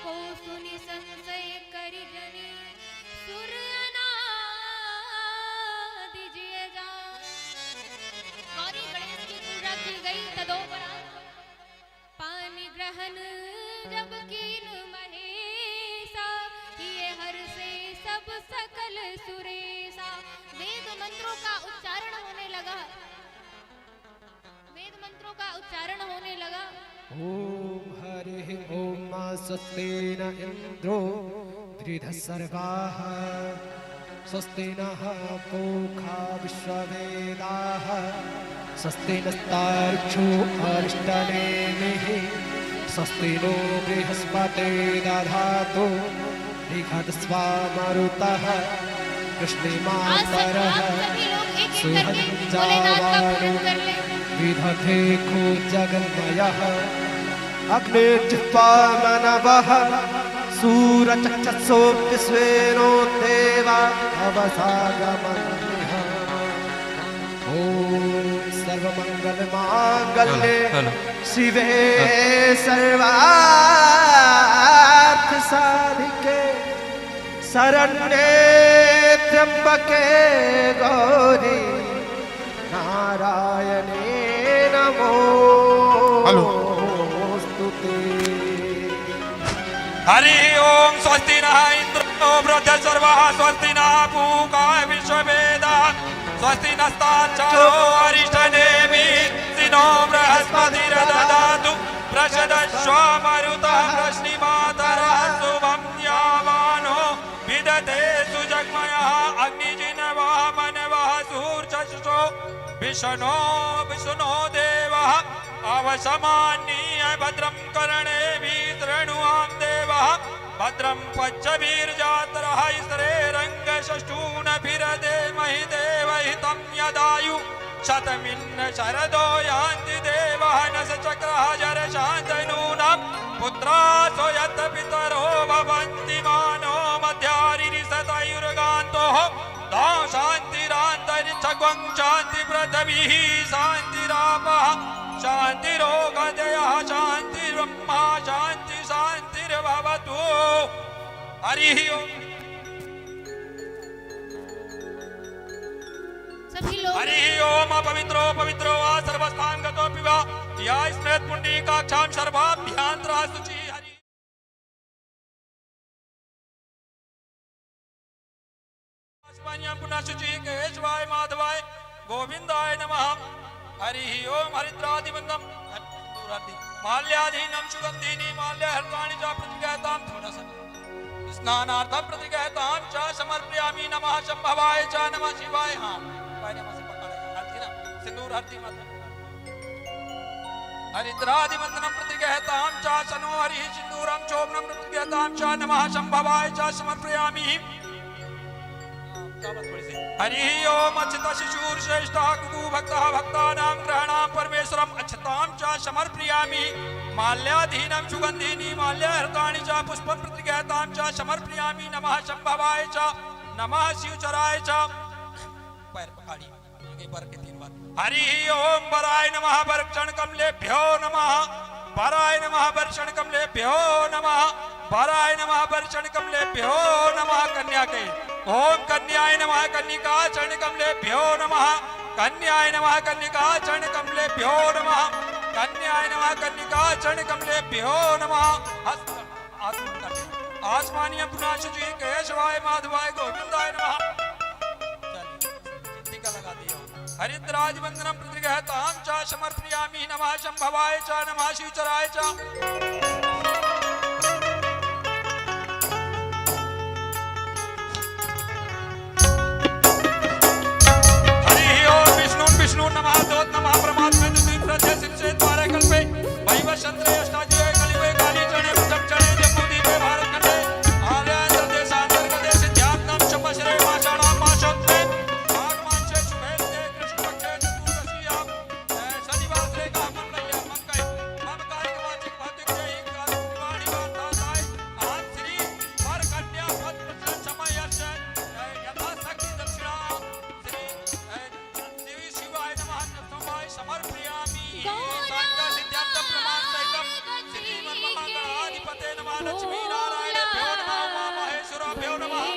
को सुनि संशय करि जनि सुर अनादि जिय जान। गौरी गणेश की पूजा की गई। तदोपरांत पानी ग्रहण जब कीन महेशा, किए हर से सब सकल सुरेशा। वेद मंत्रों का उच्चारण होने लगा। वेद मंत्रों का उच्चारण होने लगा। ओम हरि ओम स्वस्ति न इंद्रो वृद्धः सर्वाः स्वस्ति नः पूषा विश्ववेदाः स्वस्ति नस्तार्क्ष्यो अरिष्टनेमिः स्वस्ति नो बृहस्पतिर्दधातु बृहद्स्वा मरुतः आज कृष्णमातरः सभी लोग एक एक करके भोलेनाथ का पूजन कर ले। विदधे को जगन्मयः अग्निर्जिह्वा मनवः सूरचक्षुषो विश्वेनो देवा अवसागमन्यः। ॐ सर्वमङ्गलमाङ्गल्ये शिवे सर्वार्थसाधिके शरण्ये त्र्यम्बके गौरी नारायणे नमोस्तुते। हरि ओम स्वस्ति नः इंद्रो वृद्धः स्वस्ति नः पूषा विश्ववेदाः स्वस्ति नस्तार्क्ष्यो अरिष्टनेमिः नो बृहस्पतिर्दधातु प्रचदश्व मरुतः वृष्णिमातरः शुभं यावानो विदधे सुजग्मयः अग्निजिह्वा मनवः सूर्यचक्षुषो विष्णो देवः अवसमानीय भद्रं कर्णेभिः शृणुयां देवः भद्रं पच्चभिर्जातरः स्त्रेरङ्गषष्ठूनभिर्देमहि देवहितं यदायु शतमिन्न शरदो यान्ति देवः न स चक्रः जरशान्तनूनां पुत्रासो यत् पितरो भवन्ति मानो मध्यारिरिसतयुर्गान्तोः दा शान्तिरान्तरिक्षं शान्ति पृथिवीः शान्तिरापः शान्तिरोगदयः शान्तिर्ब्रह्मा शान्ति शान्तिर्भवतु। हरिः ओम्। सभी लोग हरि ओम पवित्रो पवित्रो वा सर्वस्थान गतो पिवा या स्मृत पुंडरीकाक्षां सर्वाभ्यांतरा शुचि हरि अस्मन्यं पुनः शुचि केशवाय माधवाय गोविंदाय नमः हरि ओम हरिद्रादिवंदम माल्याधीनं सुगंधिनी माल्यहर्तानि च प्रतिगतां थोड़ा सा स्नानार्थं प्रतिगतां च समर्पयामि नमः शंभवाय च नमः शिवाय हाँ पहले से पकड़ हल्दी ना सिंदूर हल्दी मत हरिद्रादिवंदनं प्रतिगतां च सनो हरिः सिंदूरं चोभनं प्रतिगतां च नमः शंभवाय च समर्पयामि हरि ओम अच्युत शिशूर श्रेष्ठः कुकु भक्तः भक्तानां ग्रहणां परमेश्वरम् अच्युतां च समर्पयामि माल्याधीनं सुगंधिनी माल्यहर्तानि च पुष्पं प्रतिगतां च समर्पयामि नमः शंभवाय च नमः शिवचराय च पैर पकड़ी एक बार के 3 बार हरि ओम वराय नमः वरक्षण कमलेभ्यो नमः वराय नमः वर्षण कमलेभ्यो नमः वराय नमः वर्षण कमलेभ्यो नमः कन्या के ओम कन्याय नमः कन्निका चरण कमलेभ्यो नमः कन्याय नमः कन्निका चरण कमलेभ्यो नमः कन्याय नमः कन्निका चरण कमलेभ्यो नमः आसमानीय पुनाशुचि केशवाय माधवाय गोविंदाय नमः टीका लगा दिया हरिद्रादिवंदनं प्रतिगतां च समर्पयामि नमः शंभवाय च नमः शिवचराय च विष्णु नमः दोत नमः परमात्मा द्वितीय प्रत्यय शिवसे द्वारे कल्पे वैव चंद्रे अष्टादि कलिवे काली चणे प्रथम चणे जम्बूदीपे भारत खंडे आर्यान्तर देशांतर प्रदेश ध्यानम चपश्रे माषाणां मासोत्ते माघमासे शुभेते कृष्ण पक्षे चतुर्दशीयां शनिवासरे कामंगल्यं मंगल ममकाय वाचिक भौतिक जय कालवाणी वार्ताय आज श्री वर कन्या पत्र समयस्य यथा शक्ति दक्षिणा समर्पयामि शांता सिद्धार्थ प्रमाण सहितं श्रीमन्महागणाधिपते नमः लक्ष्मी नारायणेभ्यो नमः उमा महेश्वराभ्यो नमः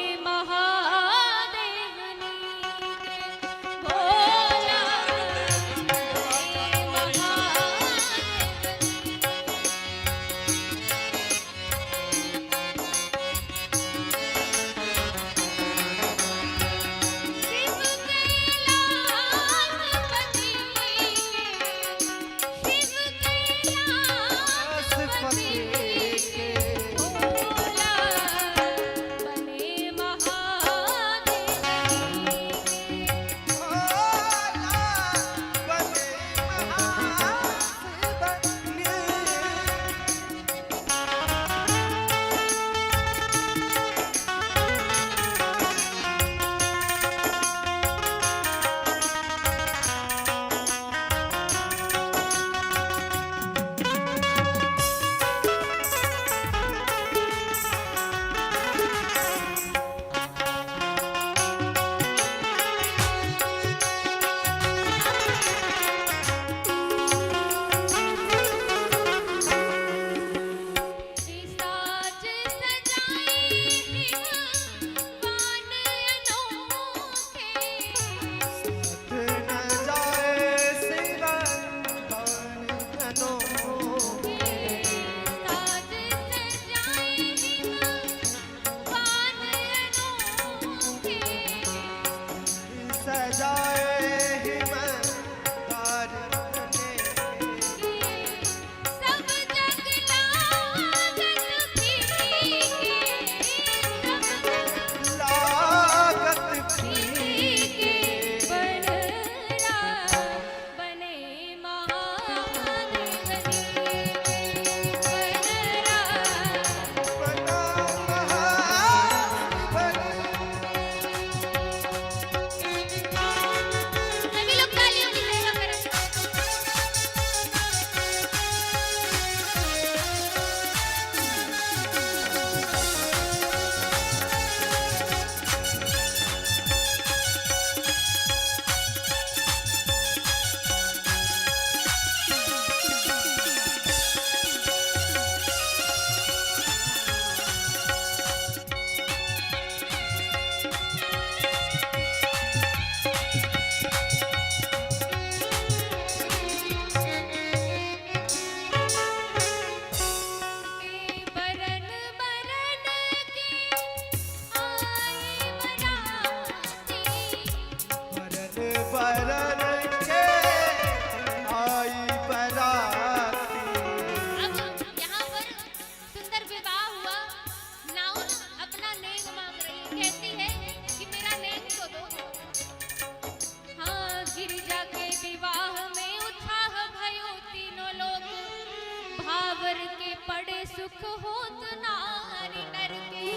सुख होत नारी नर के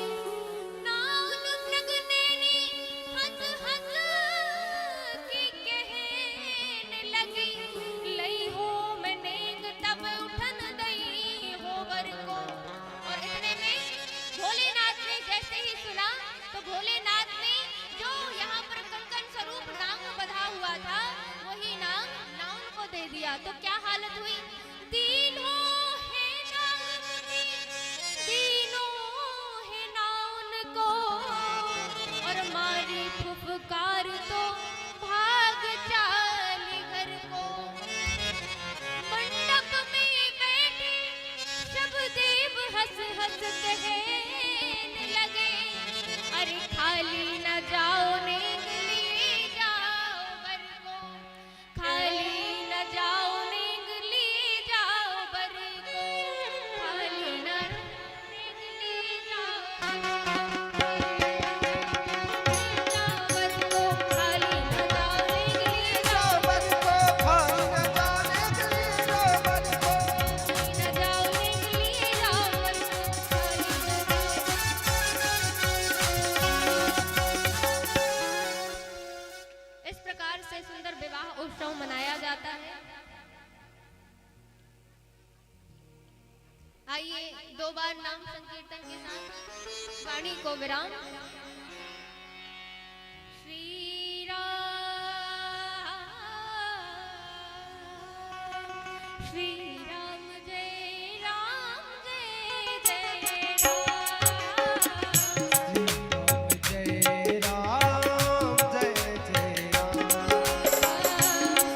नाउन मृग नैनी हंस हंस के कहने लगी लई हो मनेग तब उठन दई होवर को। और इतने में भोलेनाथ ने जैसे ही सुना तो भोलेनाथ ने जो यहाँ पर कंकन स्वरूप नाग बंधा हुआ था वही नाग नाउन को दे दिया। तो क्या हालत हुई, तीनों है नाग तीनों है नाउन को और मारी फुफकार तो भाग चाली घर को। मंडप में बैठे सब देव हंस हंस कहने लगे अरे खाली न जाओ नेग लिए जाओ बर को, खाली न जाओ नेग लिए जाओ बर को, खाली न नेग लिए जाओ बर को, खाली न जाओ नेग लिए जाओ बस को खाई न जाने के लिए बस को न जाओ नेग लिए जाओ बर को, खाली न जाओ। इस प्रकार से सुंदर विवाह उत्सव मनाया जाता है। आइए दो बार नाम संकीर्तन के साथ वाणी को विराम। श्री राम जय राम जय जय राम। जय राम जय जय राम।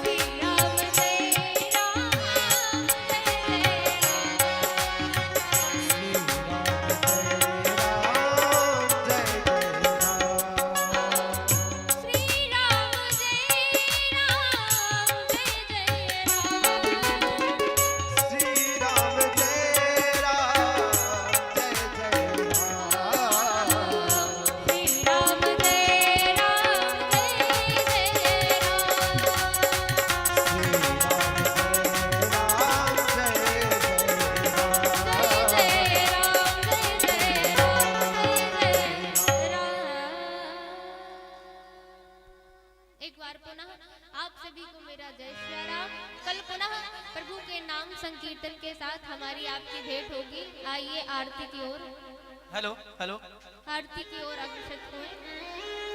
श्री राम जय राम जय श्री राम जय राम जय जय राम। श्री राम जय राम जय जय राम। श्री राम जय राम जय जय एक बार पुनः आप सभी को मेरा जय श्री राम। कल पुनः प्रभु के नाम संकीर्तन के साथ हमारी आपकी भेंट होगी। आइए आरती की ओर, हेलो हेलो आरती की ओर अग्रसर हुए।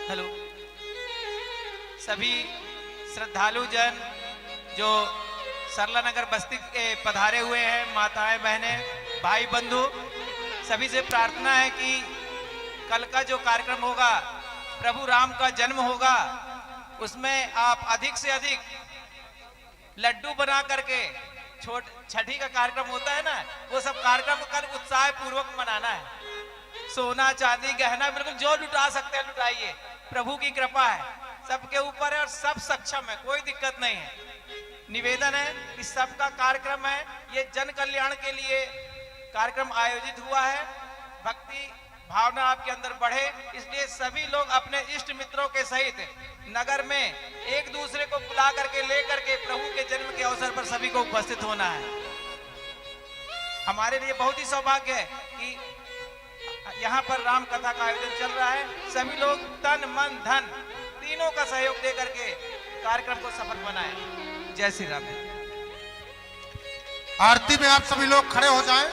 हेलो सभी श्रद्धालु जन जो सरला नगर बस्ती के पधारे हुए हैं, माताएं बहनें भाई बंधु, सभी से प्रार्थना है कि कल का जो कार्यक्रम होगा प्रभु राम का जन्म होगा उसमें आप अधिक से अधिक लड्डू बना करके छठी का कार्यक्रम होता है ना, वो सब कार्यक्रम कल उत्साह पूर्वक मनाना है। सोना चांदी गहना बिल्कुल जो लुटा सकते हैं लुटाइए, प्रभु की कृपा है सबके ऊपर है और सब सक्षम है, कोई दिक्कत नहीं है। निवेदन है कि सबका कार्यक्रम है, ये जन कल्याण के लिए कार्यक्रम आयोजित हुआ है। भक्ति भावना आपके अंदर बढ़े, इसलिए सभी लोग अपने इष्ट मित्रों के सहित नगर में एक दूसरे को बुला करके ले करके प्रभु के जन्म के अवसर पर सभी को उपस्थित होना है। हमारे लिए बहुत ही सौभाग्य है कि यहाँ पर राम कथा का आयोजन चल रहा है। सभी लोग तन मन धन तीनों का सहयोग दे करके कार्यक्रम को सफल बनाएं। जय श्री राम। आरती में आप सभी लोग खड़े हो जाएं।